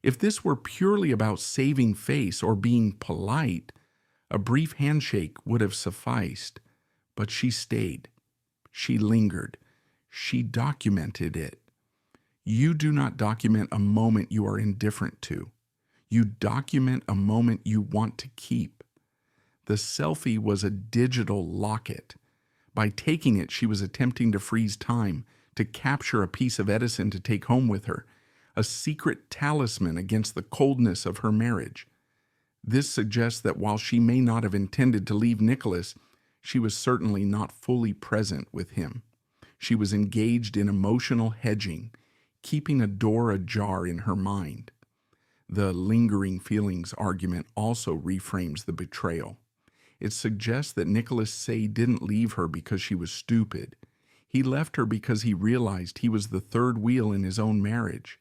If this were purely about saving face or being polite, a brief handshake would have sufficed, but she stayed. She lingered. She documented it. You do not document a moment you are indifferent to. You document a moment you want to keep. The selfie was a digital locket. By taking it, she was attempting to freeze time, to capture a piece of Edison to take home with her, a secret talisman against the coldness of her marriage. This suggests that while she may not have intended to leave Nicholas, she was certainly not fully present with him. She was engaged in emotional hedging, keeping a door ajar in her mind. The lingering feelings argument also reframes the betrayal. It suggests that Nicholas Say didn't leave her because she was stupid. He left her because he realized he was the third wheel in his own marriage.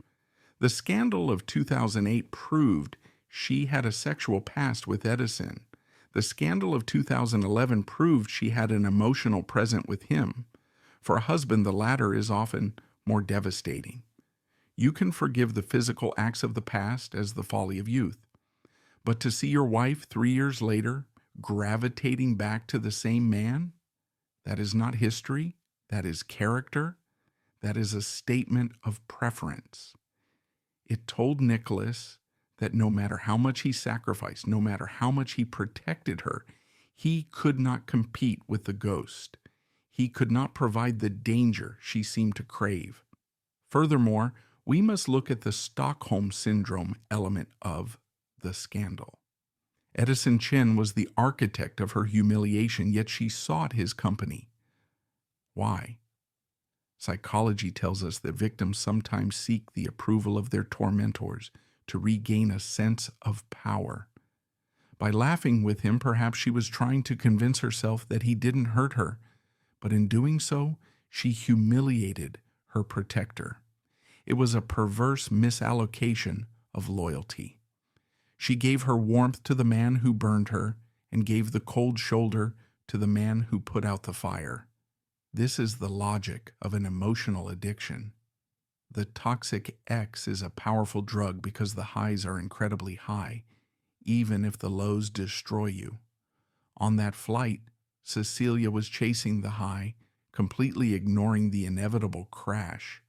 The scandal of 2008 proved she had a sexual past with Edison. The scandal of 2011 proved she had an emotional present with him. For a husband, the latter is often more devastating. You can forgive the physical acts of the past as the folly of youth. But to see your wife 3 years later gravitating back to the same man, that is not history, that is character, that is a statement of preference. It told Nicholas that no matter how much he sacrificed, no matter how much he protected her, he could not compete with the ghost. He could not provide the danger she seemed to crave. Furthermore, we must look at the Stockholm Syndrome element of the scandal. Edison Chen was the architect of her humiliation, yet she sought his company. Why? Psychology tells us that victims sometimes seek the approval of their tormentors to regain a sense of power. By laughing with him, perhaps she was trying to convince herself that he didn't hurt her, but in doing so, she humiliated her protector. It was a perverse misallocation of loyalty. She gave her warmth to the man who burned her and gave the cold shoulder to the man who put out the fire. This is the logic of an emotional addiction. The toxic X is a powerful drug because the highs are incredibly high, even if the lows destroy you. On that flight, Cecilia was chasing the high, completely ignoring the inevitable crash.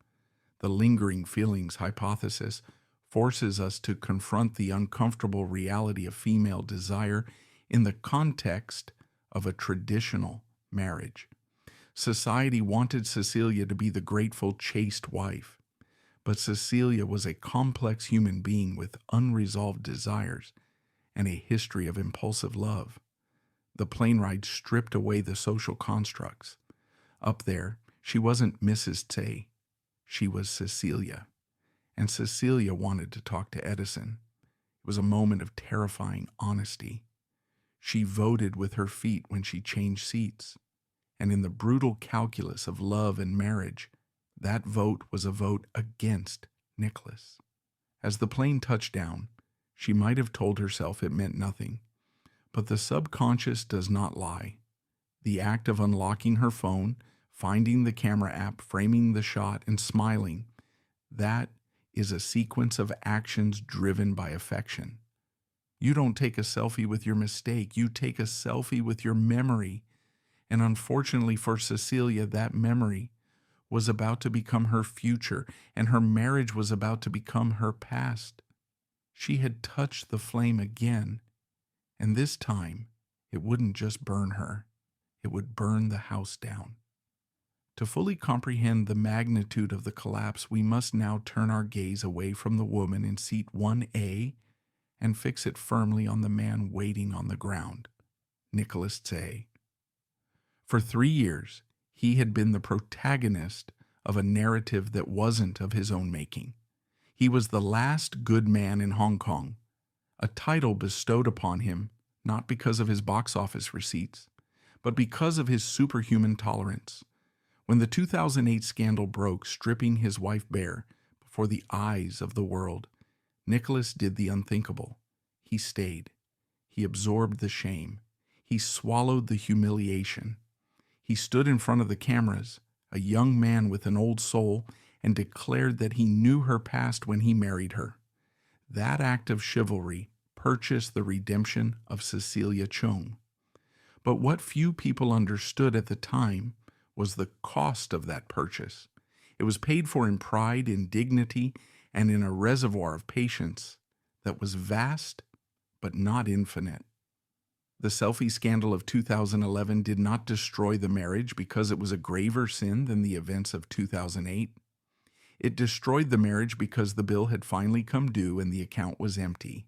The lingering feelings hypothesis forces us to confront the uncomfortable reality of female desire in the context of a traditional marriage. Society wanted Cecilia to be the grateful, chaste wife, but Cecilia was a complex human being with unresolved desires and a history of impulsive love. The plane ride stripped away the social constructs. Up there, she wasn't Mrs. Tse. She was Cecilia. And Cecilia wanted to talk to Edison. It was a moment of terrifying honesty. She voted with her feet when she changed seats. And in the brutal calculus of love and marriage, that vote was a vote against Nicholas. As the plane touched down, she might have told herself it meant nothing. But the subconscious does not lie. The act of unlocking her phone, finding the camera app, framing the shot, and smiling, that is a sequence of actions driven by affection. You don't take a selfie with your mistake. You take a selfie with your memory. And unfortunately for Cecilia, that memory was about to become her future, and her marriage was about to become her past. She had touched the flame again. And this time, it wouldn't just burn her, it would burn the house down. To fully comprehend the magnitude of the collapse, we must now turn our gaze away from the woman in seat 1A and fix it firmly on the man waiting on the ground, Nicholas Tse. For 3 years, he had been the protagonist of a narrative that wasn't of his own making. He was the last good man in Hong Kong, a title bestowed upon him not because of his box office receipts, but because of his superhuman tolerance. When the 2008 scandal broke, stripping his wife bare before the eyes of the world, Nicholas did the unthinkable. He stayed. He absorbed the shame. He swallowed the humiliation. He stood in front of the cameras, a young man with an old soul, and declared that he knew her past when he married her. That act of chivalry purchased the redemption of Cecilia Chung. But what few people understood at the time was the cost of that purchase. It was paid for in pride, in dignity, and in a reservoir of patience that was vast but not infinite. The selfie scandal of 2011 did not destroy the marriage because it was a graver sin than the events of 2008. It destroyed the marriage because the bill had finally come due and the account was empty.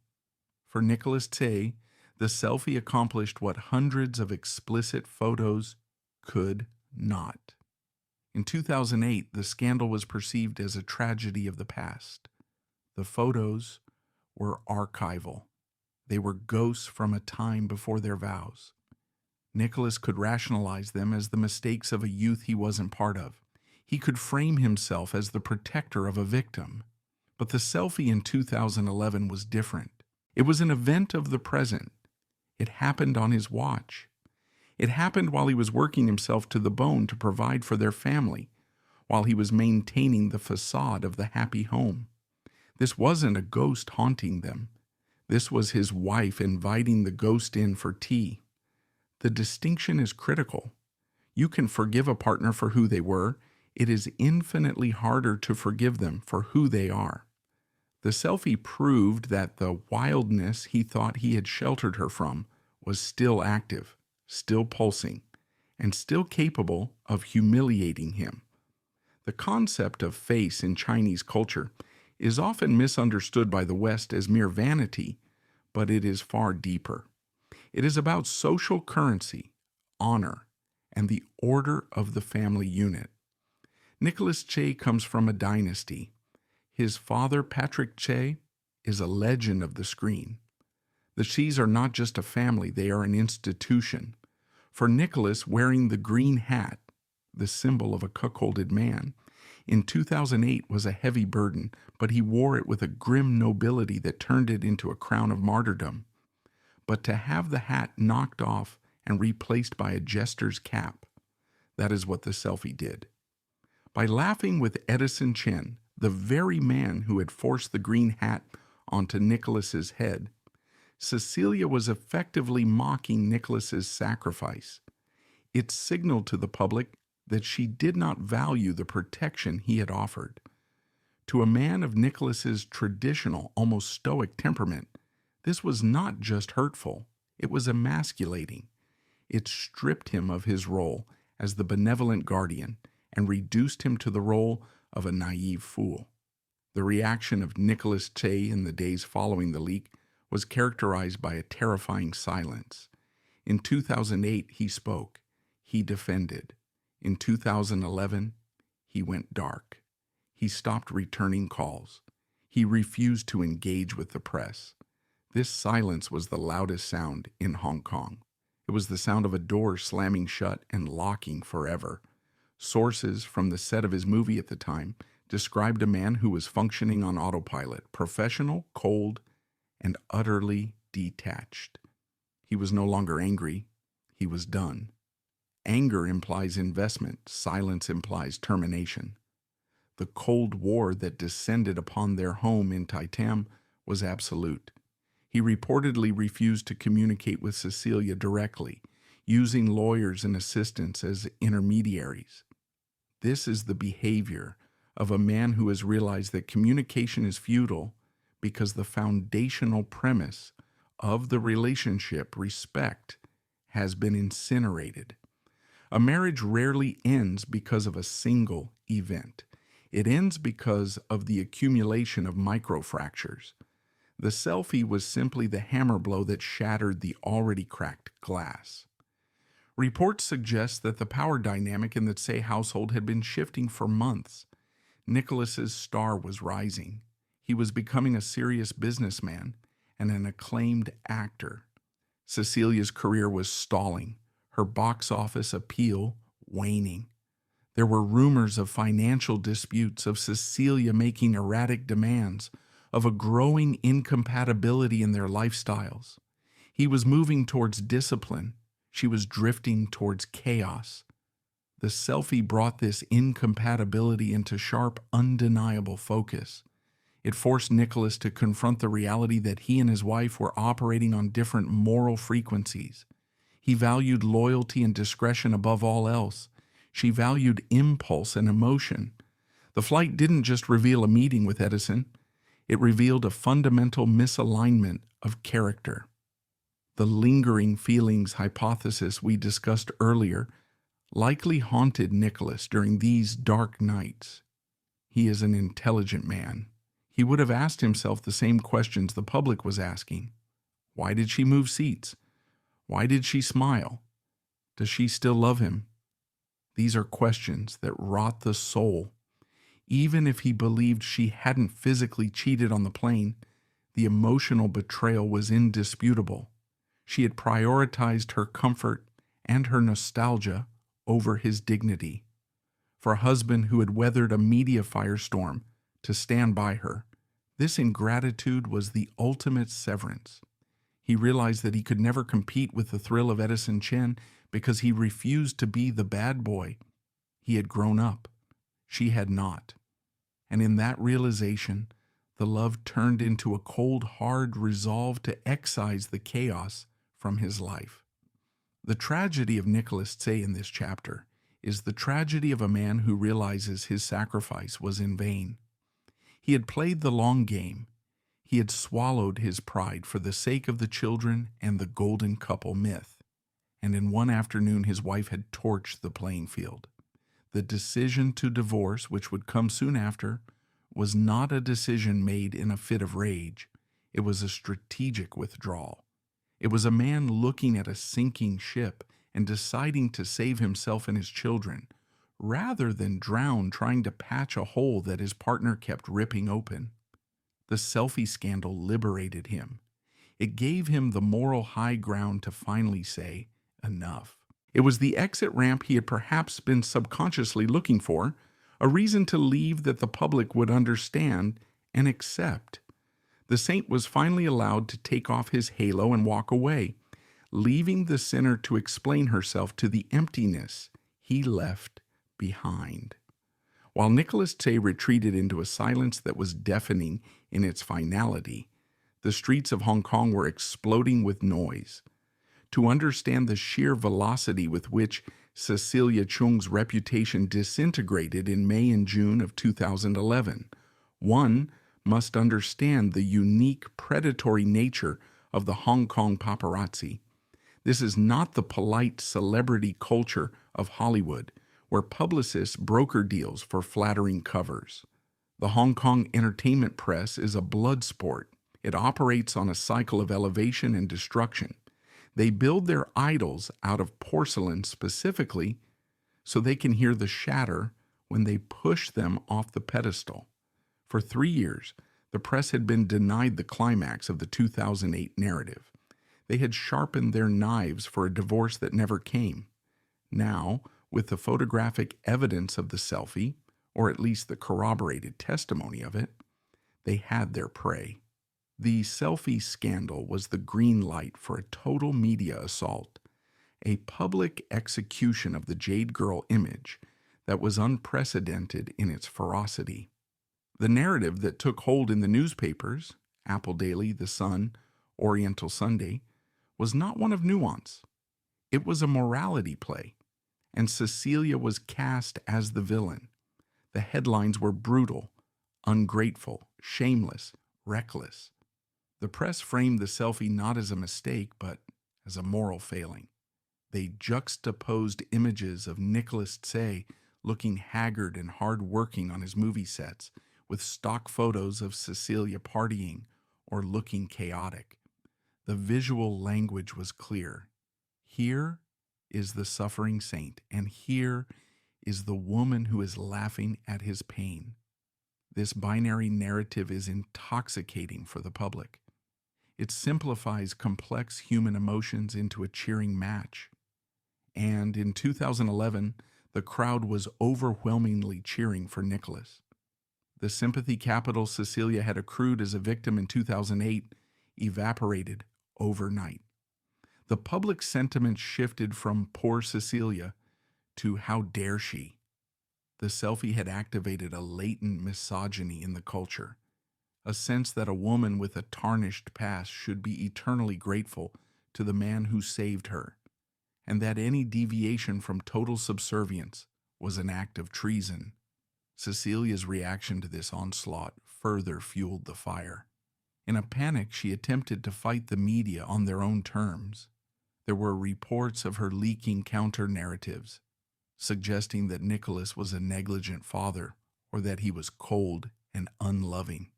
For Nicholas Tse, the selfie accomplished what hundreds of explicit photos could not. In 2008, the scandal was perceived as a tragedy of the past. The photos were archival. They were ghosts from a time before their vows. Nicholas could rationalize them as the mistakes of a youth he wasn't part of. He could frame himself as the protector of a victim. But the selfie in 2011 was different. It was an event of the present. It happened on his watch. It happened while he was working himself to the bone to provide for their family, while he was maintaining the facade of the happy home. This wasn't a ghost haunting them. This was his wife inviting the ghost in for tea. The distinction is critical. You can forgive a partner for who they were. It is infinitely harder to forgive them for who they are. The selfie proved that the wildness he thought he had sheltered her from was still active, still pulsing, and still capable of humiliating him. The concept of face in Chinese culture is often misunderstood by the West as mere vanity, but it is far deeper. It is about social currency, honor, and the order of the family unit. Nicholas Tse comes from a dynasty. His father, Patrick Tse, is a legend of the screen. The Tses are not just a family, they are an institution. For Nicholas, wearing the green hat, the symbol of a cuckolded man, in 2008 was a heavy burden, but he wore it with a grim nobility that turned it into a crown of martyrdom. But to have the hat knocked off and replaced by a jester's cap, that is what the selfie did. By laughing with Edison Chen, the very man who had forced the green hat onto Nicholas's head, Cecilia was effectively mocking Nicholas's sacrifice. It signaled to the public that she did not value the protection he had offered. To a man of Nicholas's traditional, almost stoic temperament, this was not just hurtful, it was emasculating. It stripped him of his role as the benevolent guardian and reduced him to the role of a naive fool. The reaction of Nicholas Tse in the days following the leak was characterized by a terrifying silence. In 2008, he spoke. He defended. In 2011, he went dark. He stopped returning calls. He refused to engage with the press. This silence was the loudest sound in Hong Kong. It was the sound of a door slamming shut and locking forever. Sources from the set of his movie at the time described a man who was functioning on autopilot, professional, cold, and utterly detached. He was no longer angry. He was done. Anger implies investment. Silence implies termination. The Cold War that descended upon their home in Taitam was absolute. He reportedly refused to communicate with Cecilia directly, using lawyers and assistants as intermediaries. This is the behavior of a man who has realized that communication is futile because the foundational premise of the relationship, respect, has been incinerated. A marriage rarely ends because of a single event. It ends because of the accumulation of microfractures. The selfie was simply the hammer blow that shattered the already cracked glass. Reports suggest that the power dynamic in the Tse household had been shifting for months. Nicholas's star was rising. He was becoming a serious businessman and an acclaimed actor. Cecilia's career was stalling, her box office appeal waning. There were rumors of financial disputes, of Cecilia making erratic demands, of a growing incompatibility in their lifestyles. He was moving towards discipline. She was drifting towards chaos. The selfie brought this incompatibility into sharp, undeniable focus. It forced Nicholas to confront the reality that he and his wife were operating on different moral frequencies. He valued loyalty and discretion above all else. She valued impulse and emotion. The flight didn't just reveal a meeting with Edison. It revealed a fundamental misalignment of character. The lingering feelings hypothesis we discussed earlier likely haunted Nicholas during these dark nights. He is an intelligent man. He would have asked himself the same questions the public was asking. Why did she move seats? Why did she smile? Does she still love him? These are questions that rot the soul. Even if he believed she hadn't physically cheated on the plane, the emotional betrayal was indisputable. She had prioritized her comfort and her nostalgia over his dignity. For a husband who had weathered a media firestorm to stand by her, this ingratitude was the ultimate severance. He realized that he could never compete with the thrill of Edison Chen because he refused to be the bad boy. He had grown up. She had not. And in that realization, the love turned into a cold, hard resolve to excise the chaos from his life. The tragedy of Nicholas Tse in this chapter is the tragedy of a man who realizes his sacrifice was in vain. He had played the long game. He had swallowed his pride for the sake of the children and the golden couple myth. And in one afternoon, his wife had torched the playing field. The decision to divorce, which would come soon after, was not a decision made in a fit of rage. It was a strategic withdrawal. It was a man looking at a sinking ship and deciding to save himself and his children, rather than drown trying to patch a hole that his partner kept ripping open. The selfie scandal liberated him. It gave him the moral high ground to finally say, enough. It was the exit ramp he had perhaps been subconsciously looking for, a reason to leave that the public would understand and accept. The saint was finally allowed to take off his halo and walk away, leaving the sinner to explain herself to the emptiness he left behind. While Nicholas Tse retreated into a silence that was deafening in its finality, the streets of Hong Kong were exploding with noise. To understand the sheer velocity with which Cecilia Chung's reputation disintegrated in May and June of 2011, one must understand the unique predatory nature of the Hong Kong paparazzi. This is not the polite celebrity culture of Hollywood, where publicists broker deals for flattering covers. The Hong Kong entertainment press is a blood sport. It operates on a cycle of elevation and destruction. They build their idols out of porcelain specifically so they can hear the shatter when they push them off the pedestal. For 3 years, the press had been denied the climax of the 2008 narrative. They had sharpened their knives for a divorce that never came. Now, with the photographic evidence of the selfie, or at least the corroborated testimony of it, they had their prey. The selfie scandal was the green light for a total media assault, a public execution of the Jade Girl image that was unprecedented in its ferocity. The narrative that took hold in the newspapers, Apple Daily, The Sun, Oriental Sunday, was not one of nuance. It was a morality play, and Cecilia was cast as the villain. The headlines were brutal, ungrateful, shameless, reckless. The press framed the selfie not as a mistake, but as a moral failing. They juxtaposed images of Nicholas Tse looking haggard and hard-working on his movie sets with stock photos of Cecilia partying or looking chaotic. The visual language was clear. Here is the suffering saint, and here is the woman who is laughing at his pain. This binary narrative is intoxicating for the public. It simplifies complex human emotions into a cheering match. And in 2011, the crowd was overwhelmingly cheering for Nicholas. The sympathy capital Cecilia had accrued as a victim in 2008 evaporated overnight. The public sentiment shifted from poor Cecilia to how dare she. The selfie had activated a latent misogyny in the culture, a sense that a woman with a tarnished past should be eternally grateful to the man who saved her, and that any deviation from total subservience was an act of treason. Cecilia's reaction to this onslaught further fueled the fire. In a panic, she attempted to fight the media on their own terms. There were reports of her leaking counter-narratives, suggesting that Nicholas was a negligent father or that he was cold and unloving.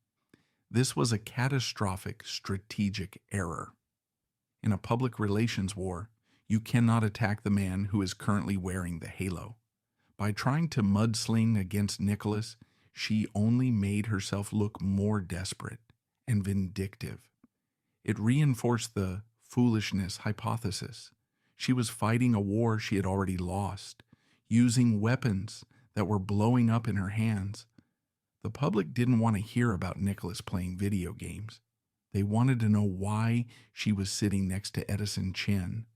This was a catastrophic strategic error. In a public relations war, you cannot attack the man who is currently wearing the halo. By trying to mudsling against Nicholas, she only made herself look more desperate and vindictive. It reinforced the foolishness hypothesis. She was fighting a war she had already lost, using weapons that were blowing up in her hands. The public didn't want to hear about Nicholas playing video games. They wanted to know why she was sitting next to Edison Chen.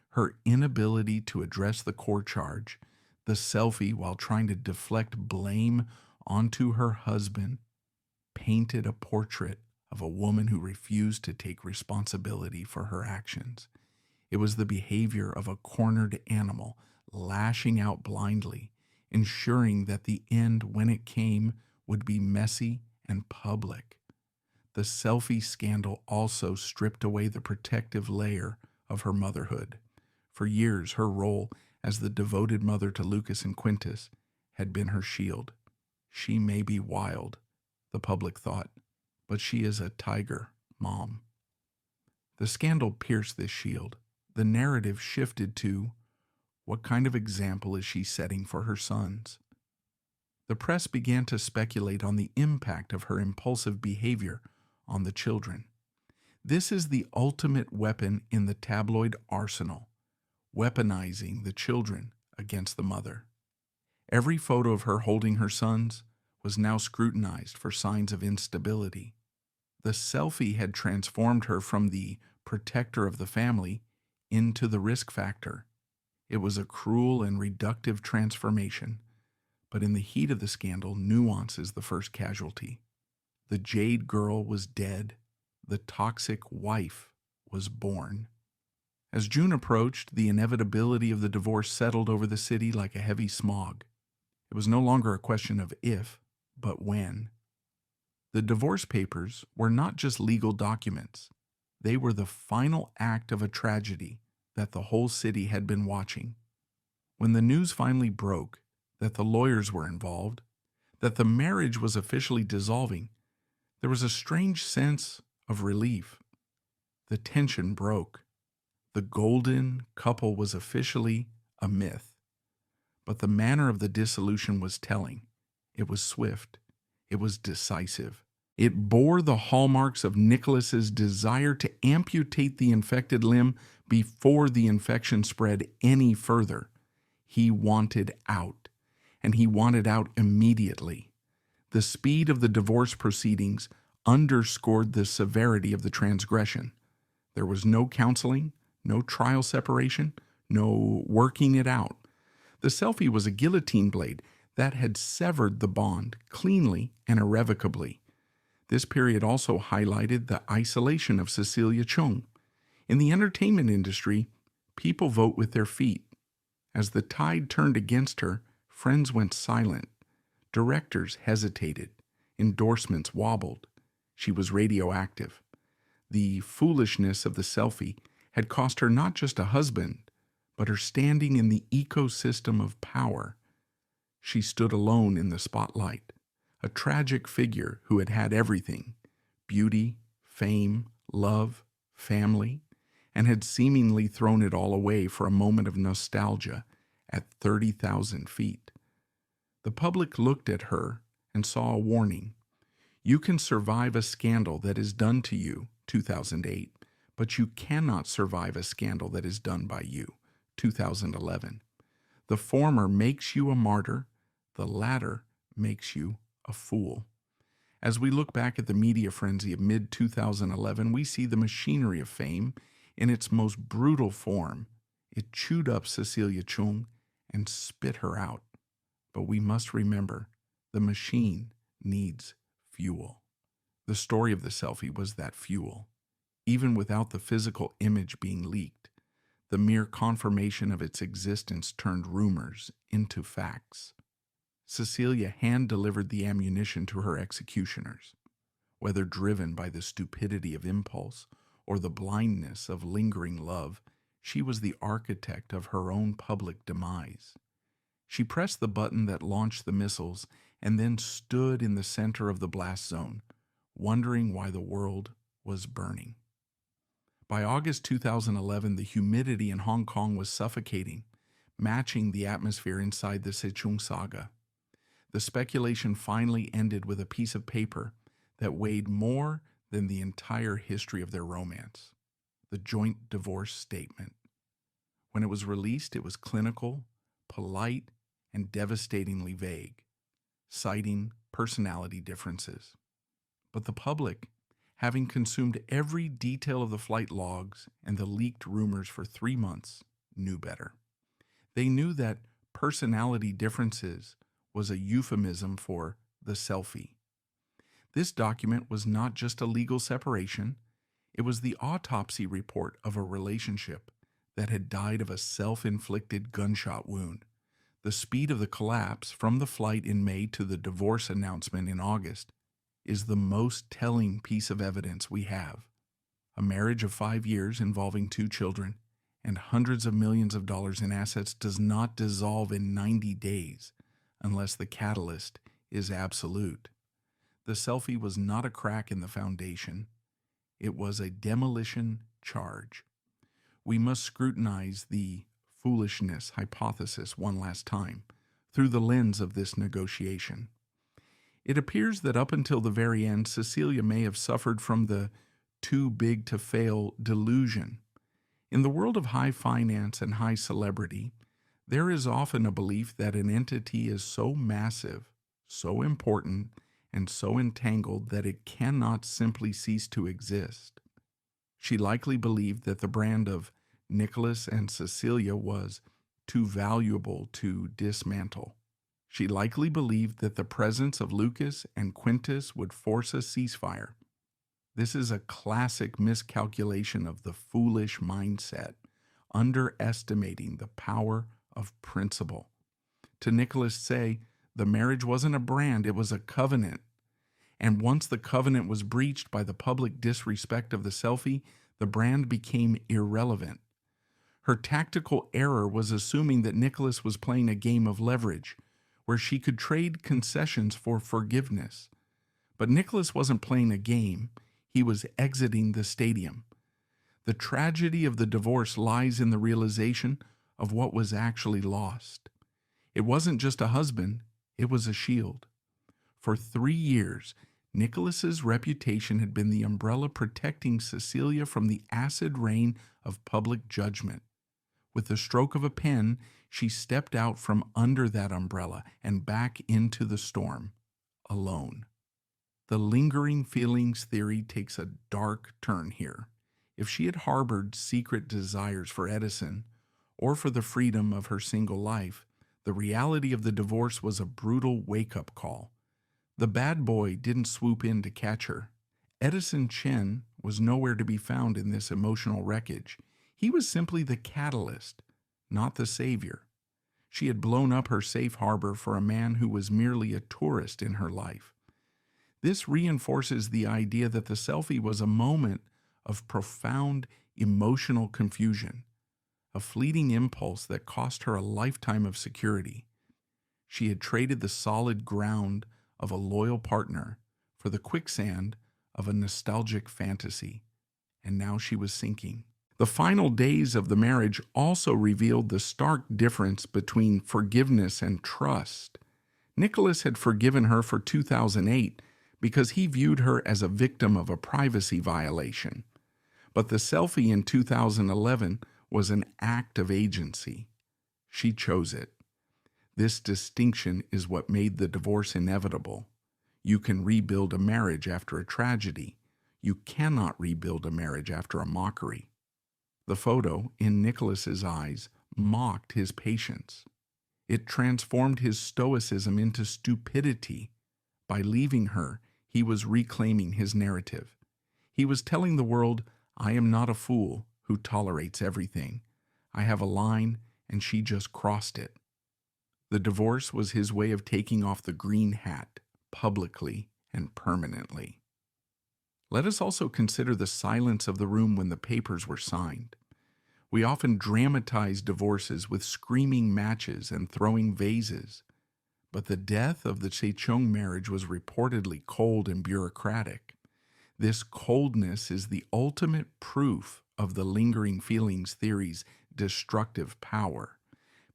Her inability to address the core charge, the selfie while trying to deflect blame onto her husband, painted a portrait of a woman who refused to take responsibility for her actions. It was the behavior of a cornered animal, lashing out blindly, ensuring that the end, when it came, would be messy and public. The selfie scandal also stripped away the protective layer of her motherhood. For years, her role as the devoted mother to Lucas and Quintus had been her shield. She may be wild, the public thought, but she is a tiger mom. The scandal pierced this shield. The narrative shifted to, what kind of example is she setting for her sons? The press began to speculate on the impact of her impulsive behavior on the children. This is the ultimate weapon in the tabloid arsenal, weaponizing the children against the mother. Every photo of her holding her sons was now scrutinized for signs of instability. The selfie had transformed her from the protector of the family into the risk factor. It was a cruel and reductive transformation, But in the heat of the scandal, nuance is the first casualty. The Jade girl was dead. The toxic wife was born. As June approached, the inevitability of the divorce settled over the city like a heavy smog. It was no longer a question of if, but when. The divorce papers were not just legal documents. They were the final act of a tragedy that the whole city had been watching. When the news finally broke that the lawyers were involved, that the marriage was officially dissolving, there was a strange sense of relief. The tension broke. The golden couple was officially a myth. But the manner of the dissolution was telling. It was swift. It was decisive. It bore the hallmarks of Nicholas's desire to amputate the infected limb before the infection spread any further. He wanted out, and he wanted out immediately. The speed of the divorce proceedings underscored the severity of the transgression. There was no counseling, no trial separation, no working it out. The selfie was a guillotine blade that had severed the bond cleanly and irrevocably. This period also highlighted the isolation of Cecilia Chung. In the entertainment industry, people vote with their feet. As the tide turned against her, friends went silent. Directors hesitated. Endorsements wobbled. She was radioactive. The foolishness of the selfie had cost her not just a husband, but her standing in the ecosystem of power. She stood alone in the spotlight, a tragic figure who had had everything: beauty, fame, love, family, and had seemingly thrown it all away for a moment of nostalgia at 30,000 feet. The public looked at her and saw a warning. You can survive a scandal that is done to you, 2008, but you cannot survive a scandal that is done by you, 2011. The former makes you a martyr, the latter makes you a fool. As we look back at the media frenzy of mid-2011, we see the machinery of fame in its most brutal form. It chewed up Cecilia Chung and spit her out. But we must remember, the machine needs fuel. The story of the selfie was that fuel. Even without the physical image being leaked, the mere confirmation of its existence turned rumors into facts. Cecilia hand-delivered the ammunition to her executioners. Whether driven by the stupidity of impulse or the blindness of lingering love, she was the architect of her own public demise. She pressed the button that launched the missiles and then stood in the center of the blast zone, wondering why the world was burning. By August 2011, the humidity in Hong Kong was suffocating, matching the atmosphere inside the Sechung saga. The speculation finally ended with a piece of paper that weighed more than the entire history of their romance: the joint divorce statement. When it was released, it was clinical, polite, and devastatingly vague, citing personality differences. But the public, having consumed every detail of the flight logs and the leaked rumors for 3 months, knew better. They knew that personality differences was a euphemism for the selfie. This document was not just a legal separation, it was the autopsy report of a relationship that had died of a self-inflicted gunshot wound. The speed of the collapse from the flight in May to the divorce announcement in August is the most telling piece of evidence we have. A marriage of 5 years involving 2 children and hundreds of millions of dollars in assets does not dissolve in 90 days unless the catalyst is absolute. The selfie was not a crack in the foundation. It was a demolition charge. We must scrutinize the foolishness hypothesis one last time through the lens of this negotiation. It appears that up until the very end, Cecilia may have suffered from the too big to fail delusion. In the world of high finance and high celebrity, there is often a belief that an entity is so massive, so important, and so entangled that it cannot simply cease to exist. She likely believed that the brand of Nicholas and Cecilia was too valuable to dismantle. She likely believed that the presence of Lucas and Quintus would force a ceasefire. This is a classic miscalculation of the foolish mindset, underestimating the power of principle. To Nicholas say, the marriage wasn't a brand, it was a covenant. And once the covenant was breached by the public disrespect of the selfie, the brand became irrelevant. Her tactical error was assuming that Nicholas was playing a game of leverage, where she could trade concessions for forgiveness. But Nicholas wasn't playing a game, he was exiting the stadium. The tragedy of the divorce lies in the realization of what was actually lost. It wasn't just a husband, it was a shield. For 3 years, Nicholas's reputation had been the umbrella protecting Cecilia from the acid rain of public judgment. With the stroke of a pen, she stepped out from under that umbrella and back into the storm, alone. The lingering feelings theory takes a dark turn here. If she had harbored secret desires for Edison, or for the freedom of her single life, the reality of the divorce was a brutal wake-up call. The bad boy didn't swoop in to catch her. Edison Chen was nowhere to be found in this emotional wreckage. He was simply the catalyst, not the savior. She had blown up her safe harbor for a man who was merely a tourist in her life. This reinforces the idea that the selfie was a moment of profound emotional confusion, a fleeting impulse that cost her a lifetime of security. She had traded the solid ground of a loyal partner for the quicksand of a nostalgic fantasy, and now she was sinking. The final days of the marriage also revealed the stark difference between forgiveness and trust. Nicholas had forgiven her for 2008 because he viewed her as a victim of a privacy violation. But the selfie in 2011 was an act of agency. She chose it. This distinction is what made the divorce inevitable. You can rebuild a marriage after a tragedy. You cannot rebuild a marriage after a mockery. The photo, in Nicholas's eyes, mocked his patience. It transformed his stoicism into stupidity. By leaving her, he was reclaiming his narrative. He was telling the world, I am not a fool who tolerates everything. I have a line, and she just crossed it. The divorce was his way of taking off the green hat, publicly and permanently. Let us also consider the silence of the room when the papers were signed. We often dramatize divorces with screaming matches and throwing vases, but the death of the Tycoon marriage was reportedly cold and bureaucratic. This coldness is the ultimate proof of the lingering feelings theory's destructive power.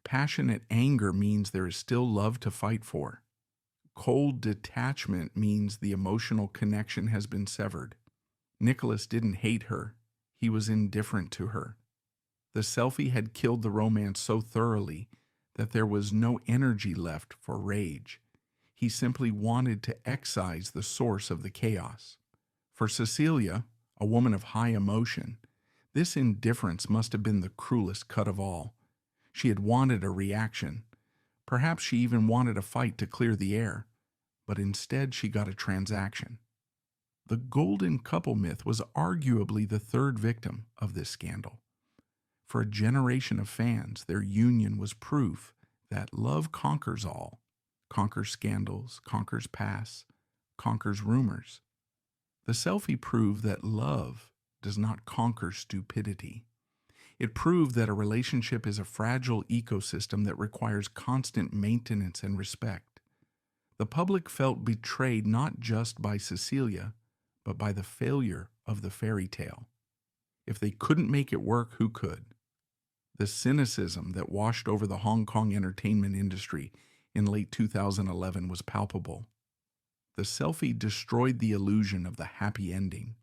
Passionate anger means there is still love to fight for. Cold detachment means the emotional connection has been severed. Nicholas didn't hate her. He was indifferent to her. The selfie had killed the romance so thoroughly that there was no energy left for rage. He simply wanted to excise the source of the chaos. For Cecilia, a woman of high emotion, this indifference must have been the cruelest cut of all. She had wanted a reaction. Perhaps she even wanted a fight to clear the air, but instead she got a transaction. The golden couple myth was arguably the third victim of this scandal. For a generation of fans, their union was proof that love conquers all, conquers scandals, conquers past, conquers rumors. The selfie proved that love does not conquer stupidity. It proved that a relationship is a fragile ecosystem that requires constant maintenance and respect. The public felt betrayed not just by Cecilia, but by the failure of the fairy tale. If they couldn't make it work, who could? The cynicism that washed over the Hong Kong entertainment industry in late 2011 was palpable. The selfie destroyed the illusion of the happy ending.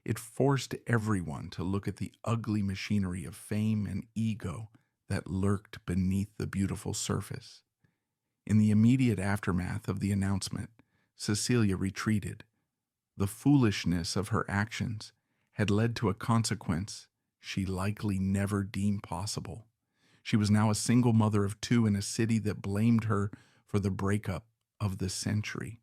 It forced everyone to look at the ugly machinery of fame and ego that lurked beneath the beautiful surface. In the immediate aftermath of the announcement, Cecilia retreated. The foolishness of her actions had led to a consequence she likely never deemed possible. She was now a single mother of two in a city that blamed her for the breakup of the century.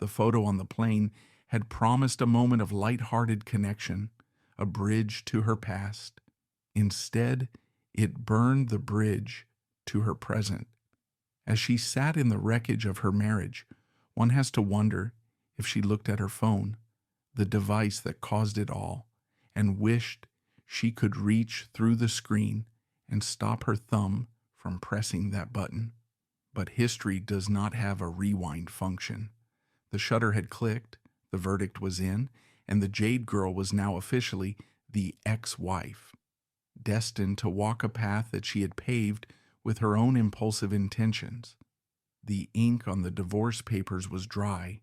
The photo on the plane had promised a moment of light-hearted connection, a bridge to her past. Instead, it burned the bridge to her present. As she sat in the wreckage of her marriage, one has to wonder if she looked at her phone, the device that caused it all, and wished she could reach through the screen and stop her thumb from pressing that button. But history does not have a rewind function. The shutter had clicked, the verdict was in, and the Jade Girl was now officially the ex-wife, destined to walk a path that she had paved with her own impulsive intentions. The ink on the divorce papers was dry,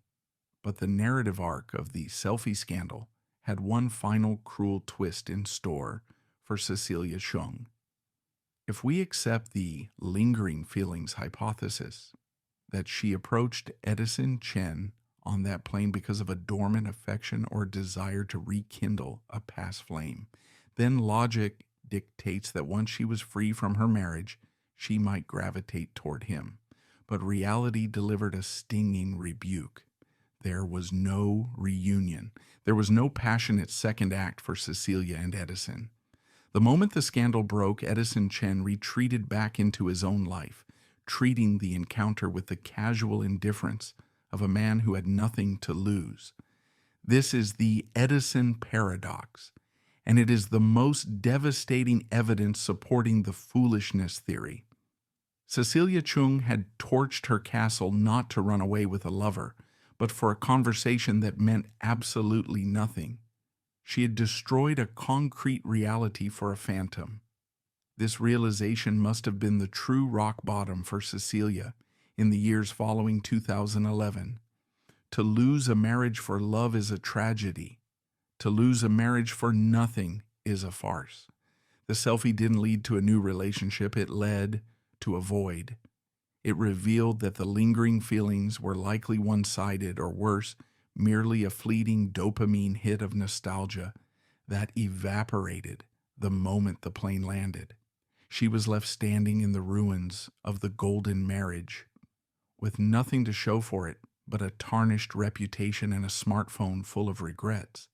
but the narrative arc of the selfie scandal had one final cruel twist in store for Cecilia Chung. If we accept the lingering feelings hypothesis that she approached Edison Chen on that plane because of a dormant affection or desire to rekindle a past flame, then logic dictates that once she was free from her marriage, she might gravitate toward him. But reality delivered a stinging rebuke. There was no reunion. There was no passionate second act for Cecilia and Edison. The moment the scandal broke, Edison Chen retreated back into his own life, treating the encounter with the casual indifference of a man who had nothing to lose. This is the Edison paradox, and it is the most devastating evidence supporting the foolishness theory. Cecilia Chung had torched her castle not to run away with a lover, but for a conversation that meant absolutely nothing. She had destroyed a concrete reality for a phantom. This realization must have been the true rock bottom for Cecilia in the years following 2011. To lose a marriage for love is a tragedy. To lose a marriage for nothing is a farce. The selfie didn't lead to a new relationship, it led to a void. It revealed that the lingering feelings were likely one-sided, or worse, merely a fleeting dopamine hit of nostalgia that evaporated the moment the plane landed. She was left standing in the ruins of the golden marriage, with nothing to show for it but a tarnished reputation and a smartphone full of regrets.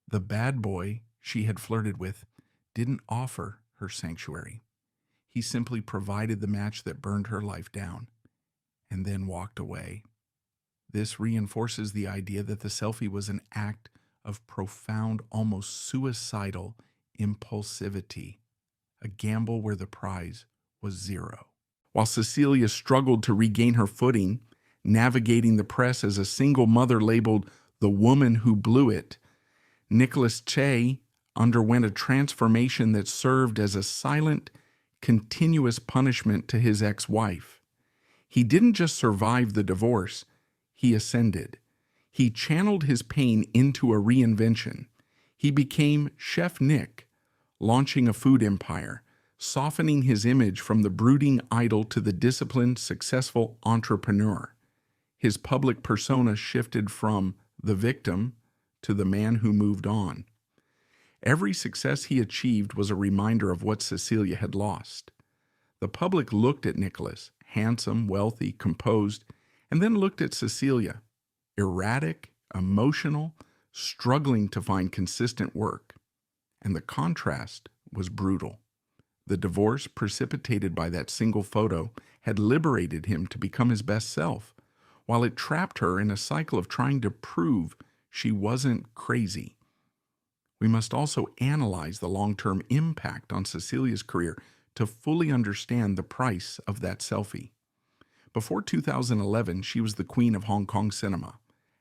The bad boy she had flirted with didn't offer her sanctuary. He simply provided the match that burned her life down, and then walked away. This reinforces the idea that the selfie was an act of profound, almost suicidal impulsivity, a gamble where the prize was zero. While Cecilia struggled to regain her footing, navigating the press as a single mother labeled the woman who blew it, Nicholas Che underwent a transformation that served as a silent, continuous punishment to his ex-wife. He didn't just survive the divorce, he ascended. He channeled his pain into a reinvention. He became Chef Nick, launching a food empire, softening his image from the brooding idol to the disciplined, successful entrepreneur. His public persona shifted from the victim to the man who moved on. Every success he achieved was a reminder of what Cecilia had lost. The public looked at Nicholas, handsome, wealthy, composed, and then looked at Cecilia, erratic, emotional, struggling to find consistent work. And the contrast was brutal. The divorce precipitated by that single photo had liberated him to become his best self, while it trapped her in a cycle of trying to prove she wasn't crazy. We must also analyze the long-term impact on Cecilia's career to fully understand the price of that selfie. Before 2011, she was the queen of Hong Kong cinema.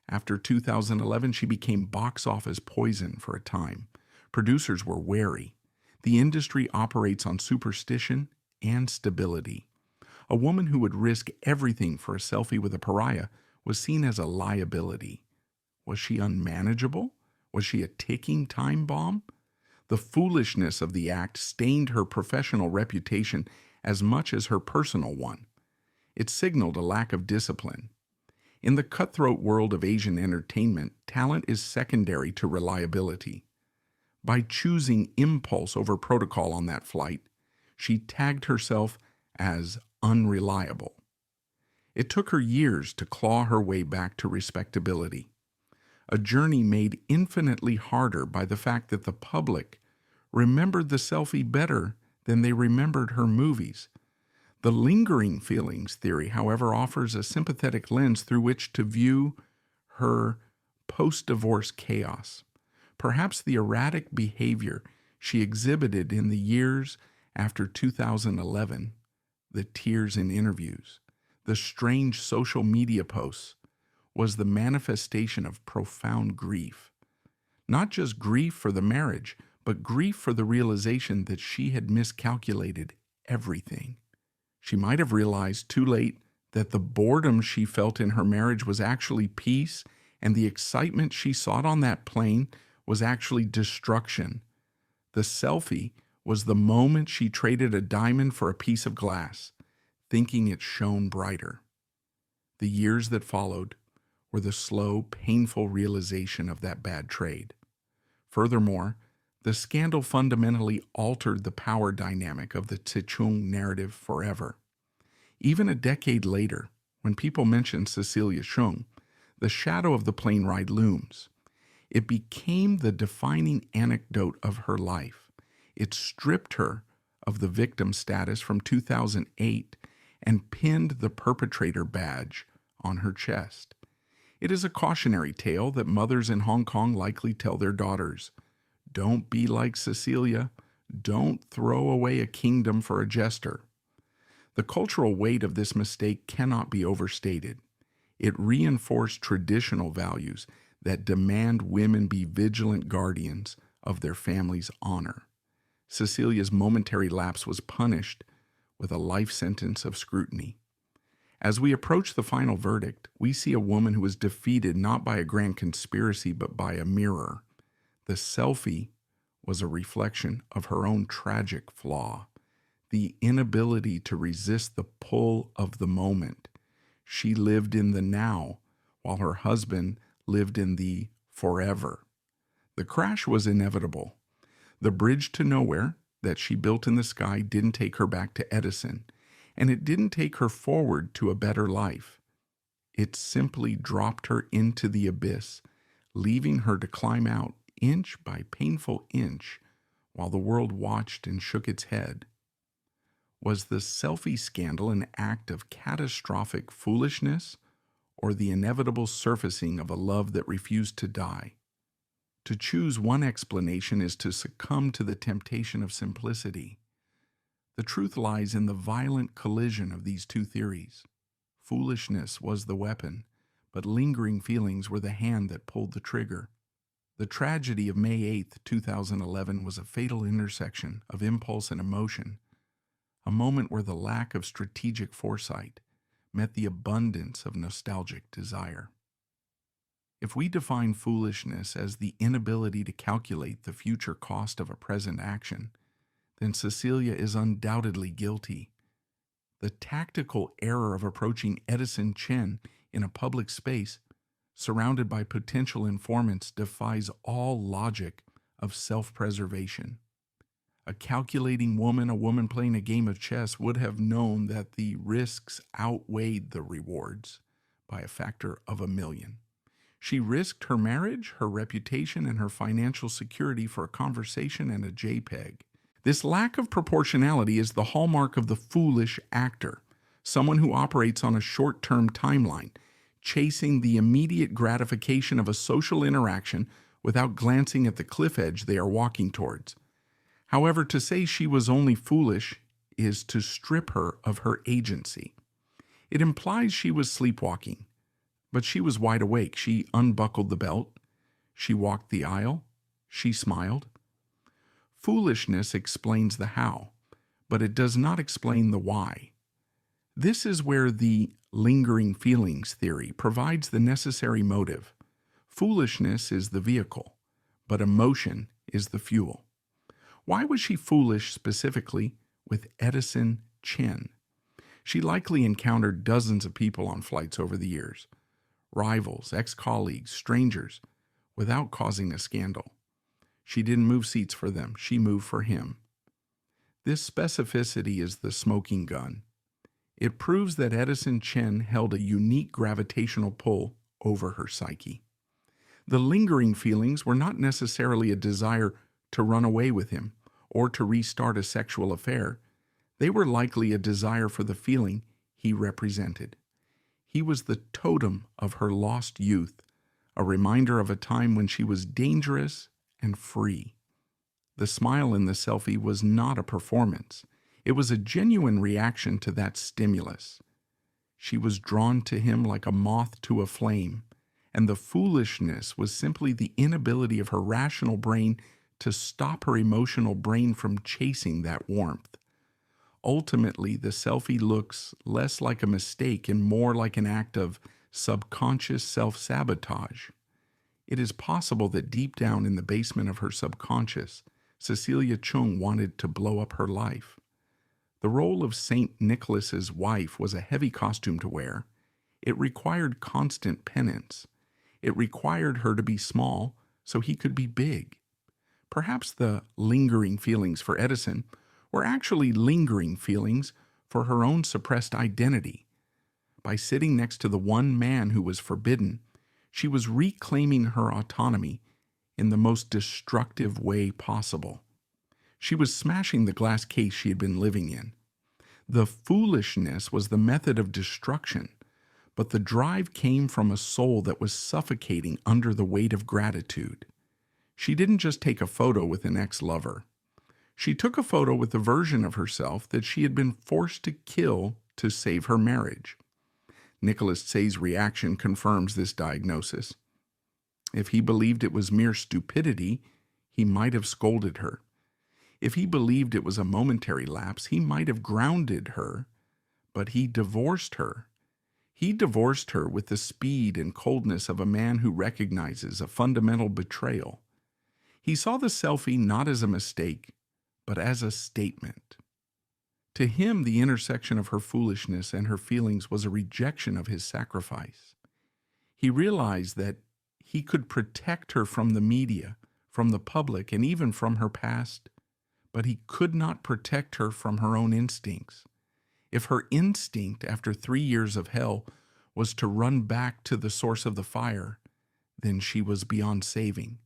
After 2011, she became box office poison for a time. Producers were wary. The industry operates on superstition and stability. A woman who would risk everything for a selfie with a pariah was seen as a liability. Was she unmanageable? Was she a ticking time bomb? The foolishness of the act stained her professional reputation as much as her personal one. It signaled a lack of discipline. In the cutthroat world of Asian entertainment, talent is secondary to reliability. By choosing impulse over protocol on that flight, she tagged herself as unreliable. It took her years to claw her way back to respectability, a journey made infinitely harder by the fact that the public remembered the selfie better than they remembered her movies. The lingering feelings theory, however, offers a sympathetic lens through which to view her post-divorce chaos. Perhaps the erratic behavior she exhibited in the years after 2011, the tears in interviews, the strange social media posts, was the manifestation of profound grief. Not just grief for the marriage, but grief for the realization that she had miscalculated everything. She might have realized too late that the boredom she felt in her marriage was actually peace, and the excitement she sought on that plane was actually destruction. The selfie was the moment she traded a diamond for a piece of glass, thinking it shone brighter. The years that followed were the slow, painful realization of that bad trade. Furthermore, the scandal fundamentally altered the power dynamic of the Tycoon narrative forever. Even a decade later, when people mention Cecilia Chung, the shadow of the plane ride looms. It became the defining anecdote of her life. It stripped her of the victim status from 2008 and pinned the perpetrator badge on her chest. It is a cautionary tale that mothers in Hong Kong likely tell their daughters. Don't be like Cecilia. Don't throw away a kingdom for a jester. The cultural weight of this mistake cannot be overstated. It reinforced traditional values that demand women be vigilant guardians of their family's honor. Cecilia's momentary lapse was punished with a life sentence of scrutiny. As we approach the final verdict, we see a woman who was defeated not by a grand conspiracy but by a mirror. The selfie was a reflection of her own tragic flaw, the inability to resist the pull of the moment. She lived in the now, while her husband lived in the forever. The crash was inevitable. The bridge to nowhere that she built in the sky didn't take her back to Edison, and it didn't take her forward to a better life. It simply dropped her into the abyss, leaving her to climb out inch by painful inch while the world watched and shook its head. Was the selfie scandal an act of catastrophic foolishness or the inevitable surfacing of a love that refused to die? To choose one explanation is to succumb to the temptation of simplicity. The truth lies in the violent collision of these two theories. Foolishness was the weapon, but lingering feelings were the hand that pulled the trigger. The tragedy of May 8, 2011 was a fatal intersection of impulse and emotion, a moment where the lack of strategic foresight met the abundance of nostalgic desire. If we define foolishness as the inability to calculate the future cost of a present action, then Cecilia is undoubtedly guilty. The tactical error of approaching Edison Chen in a public space, surrounded by potential informants, defies all logic of self-preservation. A calculating woman, a woman playing a game of chess, would have known that the risks outweighed the rewards by a factor of 1,000,000. She risked her marriage, her reputation, and her financial security for a conversation and a JPEG. This lack of proportionality is the hallmark of the foolish actor, someone who operates on a short-term timeline, chasing the immediate gratification of a social interaction without glancing at the cliff edge they are walking towards. However, to say she was only foolish is to strip her of her agency. It implies she was sleepwalking, but she was wide awake. She unbuckled the belt. She walked the aisle. She smiled. Foolishness explains the how, but it does not explain the why. This is where the lingering feelings theory provides the necessary motive. Foolishness is the vehicle, but emotion is the fuel. Why was she foolish specifically with Edison Chen? She likely encountered dozens of people on flights over the years, rivals, ex-colleagues, strangers, without causing a scandal. She didn't move seats for them, she moved for him. This specificity is the smoking gun. It proves that Edison Chen held a unique gravitational pull over her psyche. The lingering feelings were not necessarily a desire to run away with him or to restart a sexual affair. They were likely a desire for the feeling he represented. He was the totem of her lost youth, a reminder of a time when she was dangerous and free. The smile in the selfie was not a performance. It was a genuine reaction to that stimulus. She was drawn to him like a moth to a flame, and the foolishness was simply the inability of her rational brain to stop her emotional brain from chasing that warmth. Ultimately, the selfie looks less like a mistake and more like an act of subconscious self-sabotage. It is possible that deep down in the basement of her subconscious, Cecilia Chung wanted to blow up her life. The role of St. Nicholas's wife was a heavy costume to wear. It required constant penance. It required her to be small so he could be big. Perhaps the lingering feelings for Edison were actually lingering feelings for her own suppressed identity. By sitting next to the one man who was forbidden, she was reclaiming her autonomy in the most destructive way possible. She was smashing the glass case she had been living in. The foolishness was the method of destruction, but the drive came from a soul that was suffocating under the weight of gratitude. She didn't just take a photo with an ex-lover. She took a photo with the version of herself that she had been forced to kill to save her marriage. Nicholas Tsay's reaction confirms this diagnosis. If he believed it was mere stupidity, he might have scolded her. If he believed it was a momentary lapse, he might have grounded her, but he divorced her. He divorced her with the speed and coldness of a man who recognizes a fundamental betrayal. He saw the selfie not as a mistake, but as a statement. To him, the intersection of her foolishness and her feelings was a rejection of his sacrifice. He realized that he could protect her from the media, from the public, and even from her past, but he could not protect her from her own instincts. If her instinct, after 3 years of hell, was to run back to the source of the fire, then she was beyond saving.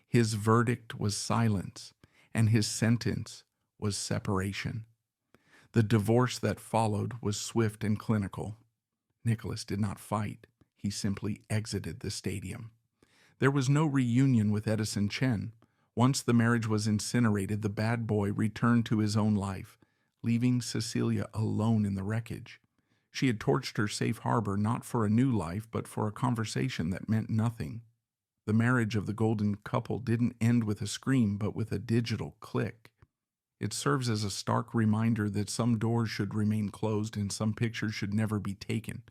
His verdict was silence, and his sentence was separation. The divorce that followed was swift and clinical. Nicholas did not fight. He simply exited the stadium. There was no reunion with Edison Chen. Once the marriage was incinerated, the bad boy returned to his own life, leaving Cecilia alone in the wreckage. She had torched her safe harbor not for a new life, but for a conversation that meant nothing. The marriage of the golden couple didn't end with a scream, but with a digital click. It serves as a stark reminder that some doors should remain closed and some pictures should never be taken,